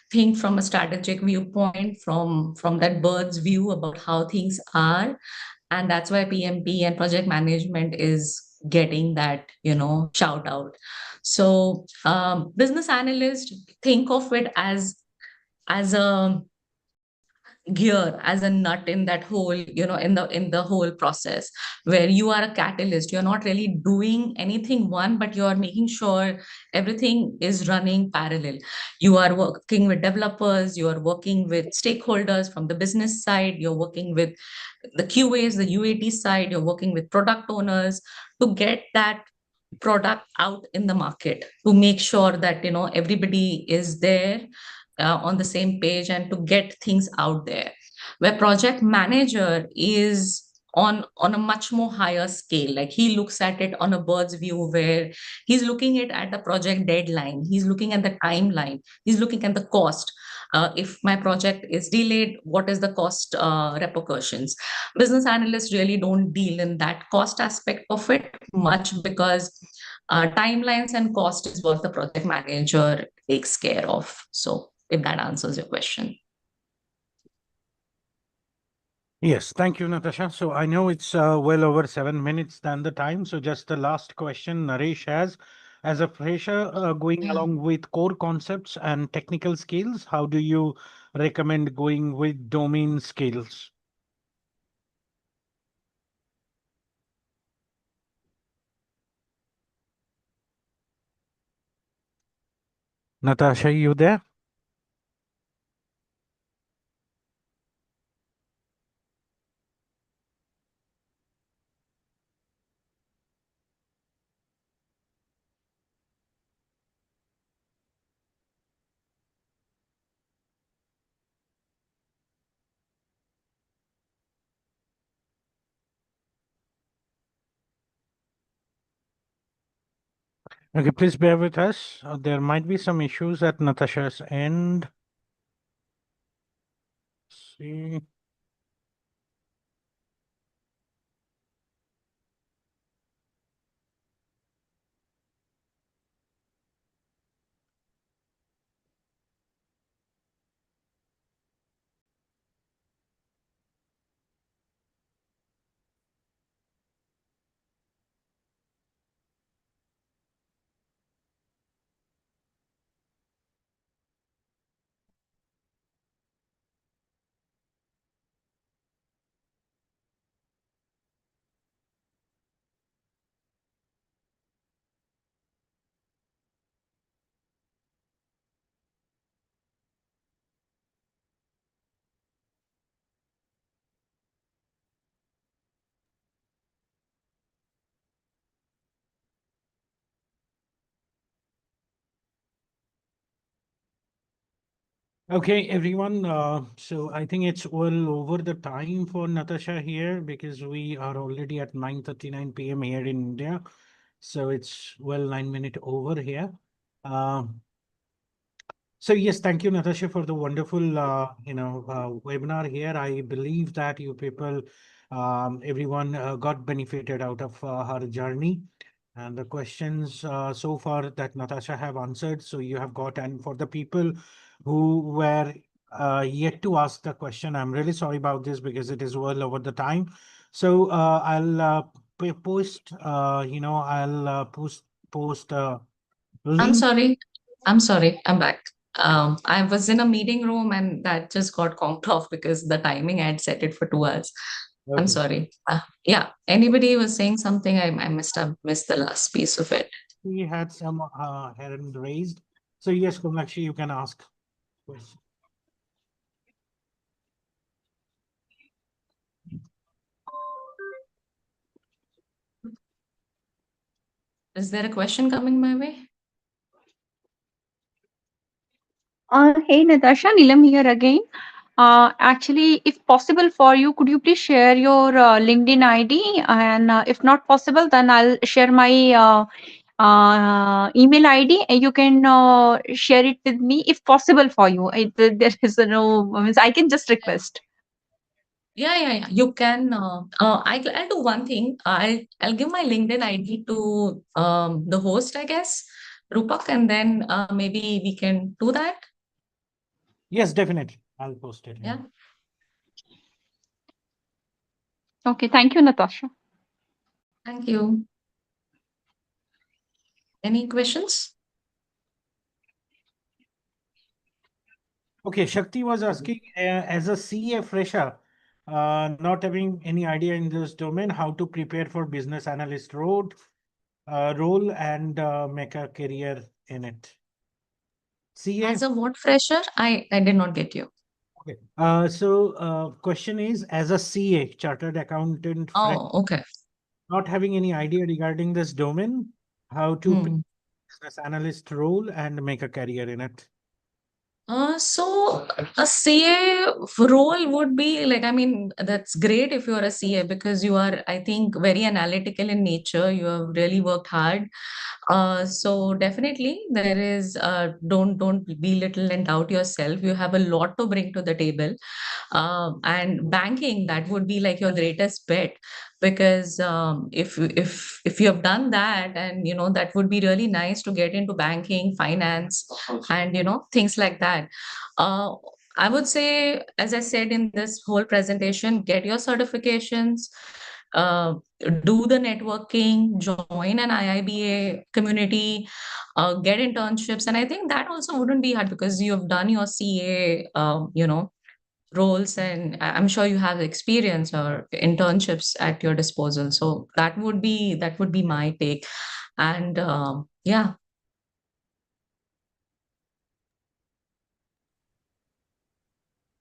think from a strategic viewpoint, from that bird's view about how things are. And that's why PMP and project management is getting that, shout out. So business analyst, think of it as a gear, as a nut in that whole, in the whole process, where you are a catalyst. You're not really doing anything one, but you're making sure everything is running parallel. You are working with developers, you are working with stakeholders from the business side, you're working with the QAs, the UAT side, you're working with product owners to get that product out in the market, to make sure that everybody is there on the same page and to get things out there. Where project manager is on a much more higher scale, like he looks at it on a bird's view, where he's looking at the project deadline, he's looking at the timeline, he's looking at the cost. If my project is delayed, what is the cost repercussions? Business analysts really don't deal in that cost aspect of it much, because timelines and cost is what the project manager takes care of. So if that answers your question. Yes, thank you, Natasha. So I know it's well over 7 minutes than the time. So just the last question Naresh has. As a fresher going Yeah. along with core concepts and technical skills, how do you recommend going with domain skills? Natasha, you there? Okay, please bear with us. There might be some issues at Natasha's end. See. Okay, everyone. So I think it's well over the time for Natasha here because we are already at 9:39 p.m. here in India. So it's well 9 minutes over here. Uh, so yes, thank you, Natasha, for the wonderful webinar here. I believe that you people, everyone got benefited out of her journey. And the questions so far that Natasha have answered, so you have got, and for the people who were yet to ask the question, I'm really sorry about this because it is well over the time. So I'll post, I'll post a I'm link. sorry. I'm sorry. I'm back. I was in a meeting room and that just got conked off because the timing I had set it for 2 hours. I'm Okay. sorry. Yeah. Anybody was saying something? I missed the last piece of it. We had some hand raised. So yes, Komakshi, you can ask question. Is there a question coming my way? Hey Natasha, Neelam here again. Actually, if possible for you, could you please share your LinkedIn ID? And if not possible, then I'll share my email ID. And you can share it with me if possible for you. There is no, means I can just request. Yeah. You can. I'll do one thing. I'll give my LinkedIn ID to the host, I guess, Rupak, and then maybe we can do that. Yes, definitely. I'll post it Yeah. here. Okay, thank you, Natasha. Thank you. Any questions? Okay, Shakti was asking, as a CA fresher, not having any idea in this domain, how to prepare for business analyst role and make a career in it. CA. As a what fresher? I did not get you. Okay. Question is, as a CA, chartered accountant, Oh, okay. not having any idea regarding this domain, how to Hmm. business analyst role and make a career in it. So a CA role would be like, I mean, that's great if you're a CA because you are, I think, very analytical in nature. You have really worked hard. So definitely there is, don't belittle and doubt yourself. You have a lot to bring to the table. And banking, that would be like your greatest bet because if you have done that, and that would be really nice to get into banking, finance, and things like that. uh, I would say, as I said in this whole presentation, get your certifications, uh, do the networking, join an IIBA community, get internships, and I think that also wouldn't be hard because you have done your CA roles, and I'm sure you have experience or internships at your disposal. So that would be my take. And yeah.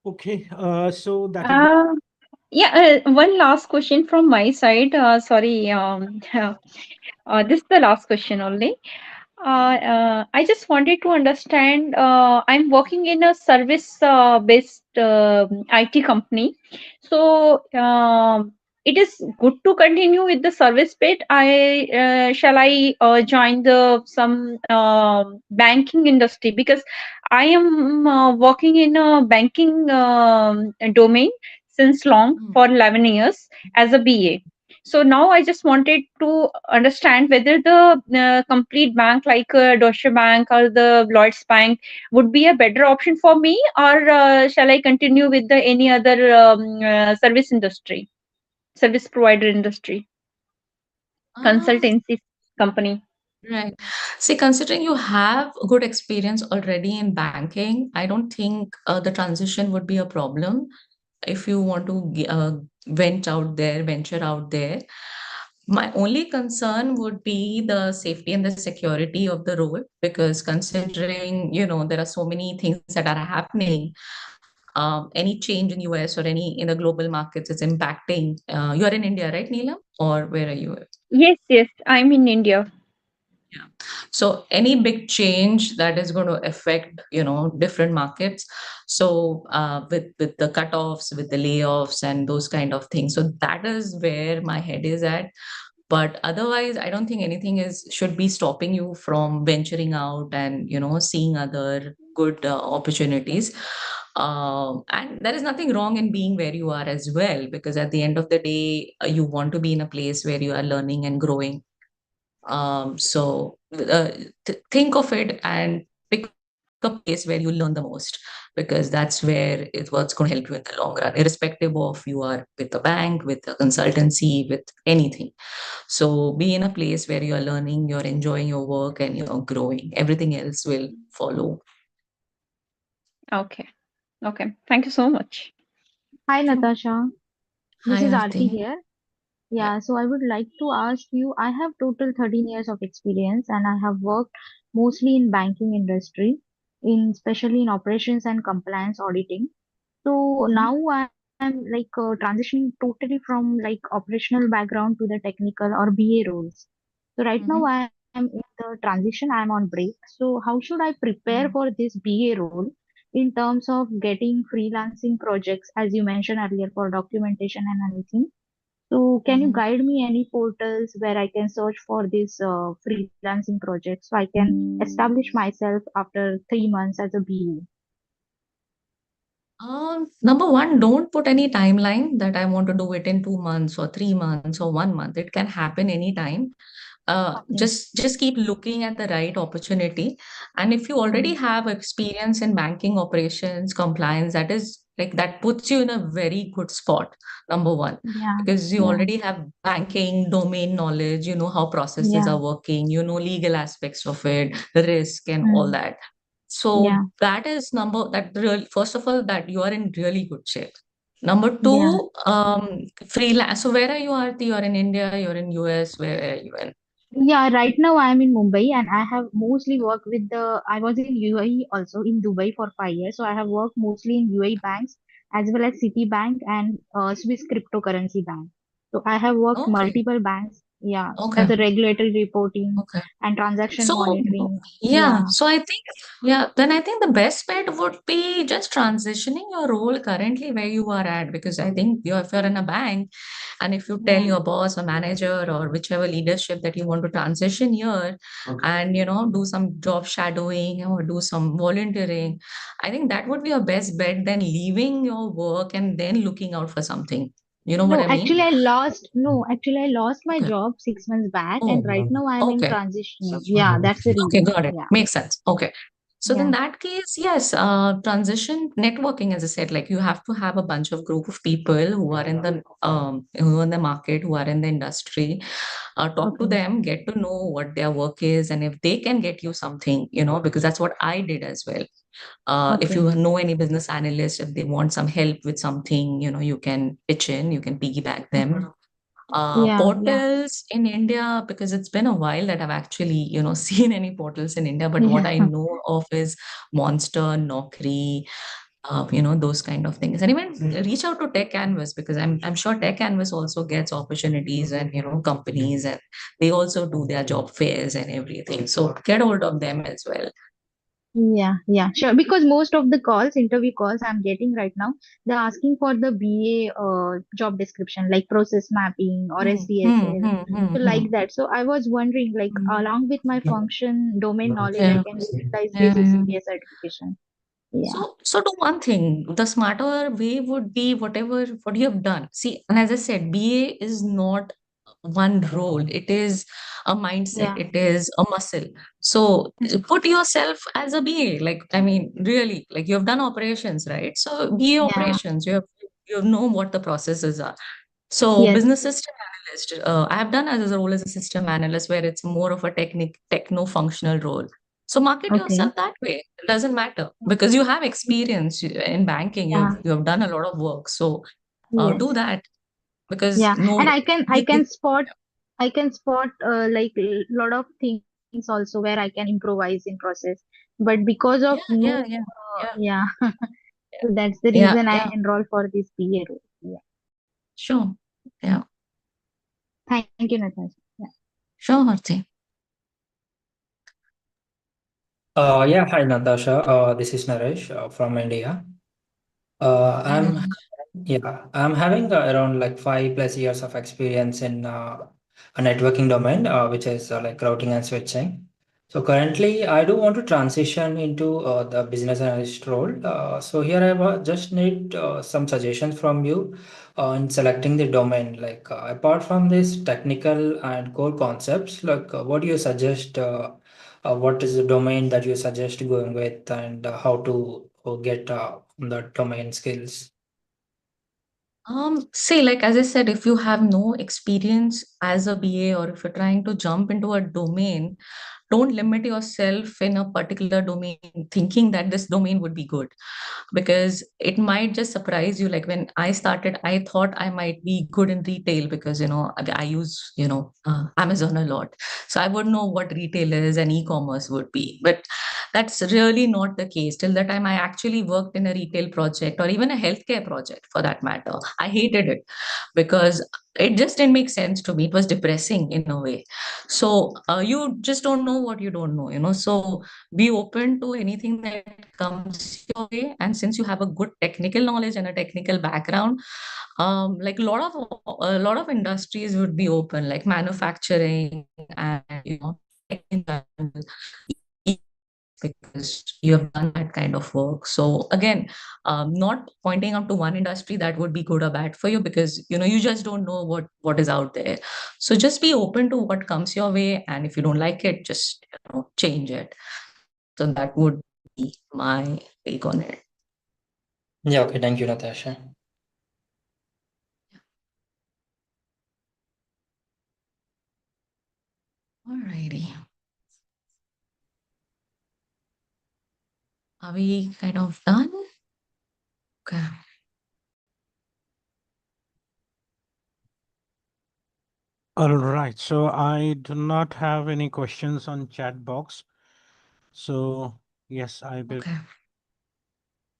Okay, so that would be Uh, yeah, one last question from my side. Sorry, this is the last question only. I just wanted to understand. I'm working in a service-based IT company, so it is good to continue with the service bit. Shall I join the some banking industry because I am working in a banking domain since long Mm. for 11 years as a BA. So now I just wanted to understand whether the complete bank like Deutsche Bank or the Lloyds Bank would be a better option for me, or shall I continue with the any other service provider industry, Uh, consultancy company? right. See, considering you have good experience already in banking, I don't think the transition would be a problem if you want to venture out there. My only concern would be the safety and the security of the role, because considering, there are so many things that are happening, any change in US or any in the global markets is impacting. You are in India, right, Neelam? Or where are you? Yes, yes, I'm in India. Yeah. So any big change that is going to affect, different markets. So with the cutoffs, with the layoffs and those kind of things. So that is where my head is at. But otherwise, I don't think anything should be stopping you from venturing out and, seeing other good opportunities. And there is nothing wrong in being where you are as well, because at the end of the day, you want to be in a place where you are learning and growing. So think of it and pick a place where you learn the most, because that's where it's what's going to help you in the long run, irrespective of you are with a bank, with a consultancy, with anything. So be in a place where you're learning, you're enjoying your work, and you're growing. Everything else will follow. Okay. Okay. Thank you so much. Hi, Sure. Natasha. This Hi, is Aarti Arti. here. Yeah. Yeah, so I would like to ask you, I have total 13 years of experience and I have worked mostly in banking industry, in especially in operations and compliance auditing. So Mhm. now I'm like transitioning totally from like operational background to the technical or BA roles. So right now Mhm. I am in the transition, I'm on break. So how should I prepare Mhm. for this BA role in terms of getting freelancing projects, as you mentioned earlier, for documentation and anything? So can you Mhm. guide me any portals where I can search for these freelancing projects so I can establish myself after 3 months as a BA? Number one, don't put any timeline that I want to do it in 2 months or 3 months or 1 month. It can happen anytime. Okay. Just keep looking at the right opportunity. And if you already Mm. have experience in banking operations, compliance, that is like that puts you in a very good spot, number one, Yeah, because you yeah, already have banking domain knowledge, you know how processes yeah, are working, you know legal aspects of it, the risk and all mm, that. So yeah, that is that real first of all that you are in really good shape. Number yeah. two, freelance. So where are you, Aarti? You're in India, you're in US, where are you in? Yeah, right now I am in Mumbai and I have mostly worked with I was in UAE also in Dubai for 5 years. So I have worked mostly in UAE banks as well as Citibank and Swiss cryptocurrency bank. So I have worked Okay, multiple banks. Yeah, okay, as a regulatory reporting okay. and transaction So, monitoring. yeah, Yeah, so I think, yeah, then I think the best bet would be just transitioning your role currently where you are at, because I think if you're in a bank and if you tell yeah, your boss or manager or whichever leadership that you want to transition here and, do some job shadowing or do some volunteering, I think that would be your best bet than leaving your work and then looking out for something. You know what No, I mean? actually, I lost my Okay. job 6 months back, and Oh, right now I'm in okay. transitioning. Yeah, that's the Okay, reason. got it. Yeah, Makes sense. Okay. So in yeah, that case, yes, transition networking, as I said, like you have to have a bunch of group of people who are in the market, who are in the industry. Talk to okay, them, get to know what their work is, and if they can get you something, because that's what I did as well. If okay. you know any business analyst, if they want some help with something, you can pitch in, you can piggyback them. Yeah, yeah, Portals in India, because it's been a while that I've actually, seen any portals in India, but what yeah, I know of is Monster, Naukri, those kind of things. And even reach out to Tech Canvas, because I'm sure Tech Canvas also gets opportunities and, companies, and they also do their job fairs and everything. So get hold of them as well. yeah, yeah, sure. Because most of the calls, interview calls I'm getting right now, they're asking for the BA job description, like process mapping or Hmm, hmm, SDSS. hmm, hmm, So hmm. like that. So I was wondering, like Hmm. along with my function domain knowledge, I Yeah. can utilize this Yeah. CPA certification. Yeah, So do one thing. The smarter way would be what you have done. See, and as I said, BA is not one role. It is a mindset. yeah, It is a muscle. So put yourself as a BA. Like, I mean, really, like you have done operations, right? So BA yeah, operations, you know what the processes are. So yes, business system analyst, I have done as a role as a system analyst where it's more of a techno-functional role. So market okay, yourself that way. It doesn't matter because you have experience in banking. yeah, You have done a lot of work. So do yes. that because Yeah, and no. I can spot like a lot of things also where I can improvise in process. But because of Yeah, no, yeah, yeah, yeah, yeah, yeah, so that's the yeah, reason I yeah. enrolled for this BA role. Yeah, Sure. Yeah, thank you, Natasha. Yeah. sure, Harthi. Yeah, hi Natasha. This is Naresh from India. Hi, I'm Naren. I'm having around like 5+ years of experience in a networking domain, which is like routing and switching. So currently, I do want to transition into the business analyst role. So here just need some suggestions from you in selecting the domain. Like apart from this technical and core concepts, like what do you suggest? What is the domain that you suggest going with, and how to get the domain skills? See, like as I said, if you have no experience as a BA or if you're trying to jump into a domain, don't limit yourself in a particular domain thinking that this domain would be good, because it might just surprise you. Like when I started, I thought I might be good in retail because I use Amazon a lot, so I would know what retail is and e-commerce would be. But that's really not the case. Till the time I actually worked in a retail project or even a healthcare project for that matter, I hated it because it just didn't make sense to me. It was depressing in a way. So you just don't know what you don't know. So be open to anything that comes your way. And since you have a good technical knowledge and a technical background, like a lot of industries would be open, like manufacturing and tech in general, because you have done that kind of work. So again, not pointing out to one industry that would be good or bad for you, because you just don't know what is out there. So just be open to what comes your way, and if you don't like it, just change it. So that would be my take on it. Yeah, okay, thank you, Natasha. Alrighty. Are we kind of done? Okay. All right. So I do not have any questions on chat box. So yes, I will. Okay.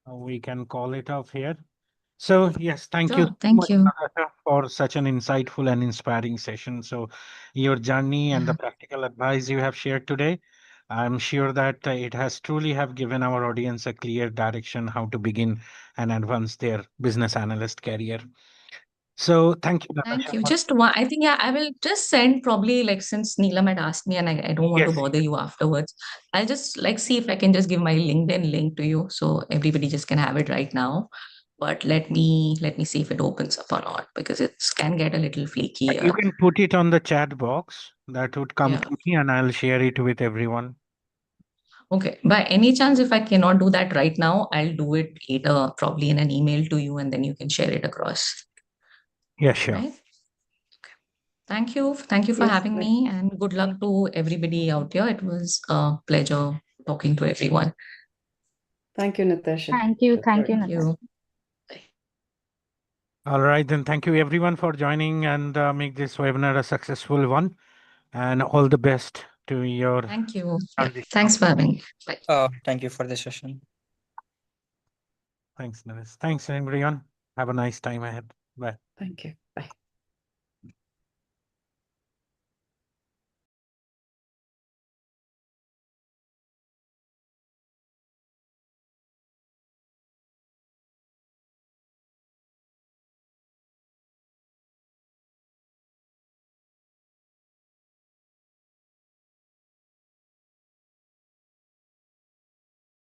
We can call it off here. So yes, thank you Sure. so Thank much, you. Natasha, for such an insightful and inspiring session. So your journey and the Yeah. practical advice you have shared today, I'm sure that it has truly have given our audience a clear direction how to begin and advance their business analyst career. So thank you, Thank Natasha. you. Just one, I think, yeah, I will just send probably, like, since Neelam had asked me and I don't want to Yes. bother you afterwards. I'll just like see if I can just give my LinkedIn link to you so everybody just can have it right now. But let me see if it opens up or not, because it can get a little flaky You here. can put it on the chat box. That would come Yeah. to me and I'll share it with everyone. Okay. By any chance, if I cannot do that right now, I'll do it later, probably in an email to you, and then you can share it across. Yeah, sure. Right? Thank you. Thank you for Yes, having thank me, and good luck to everybody out here. It was a pleasure talking to everyone. thank you, Natasha. Thank you. That's Thank very you, Thank Natasha. you. All right, then thank you everyone for joining and make this webinar a successful one. And all the best to your Thank you. Yeah. transition. Thanks for having me. Bye. Thank you for the session. Thanks, Navis. Thanks, everyone. Have a nice time ahead. Bye. Thank you.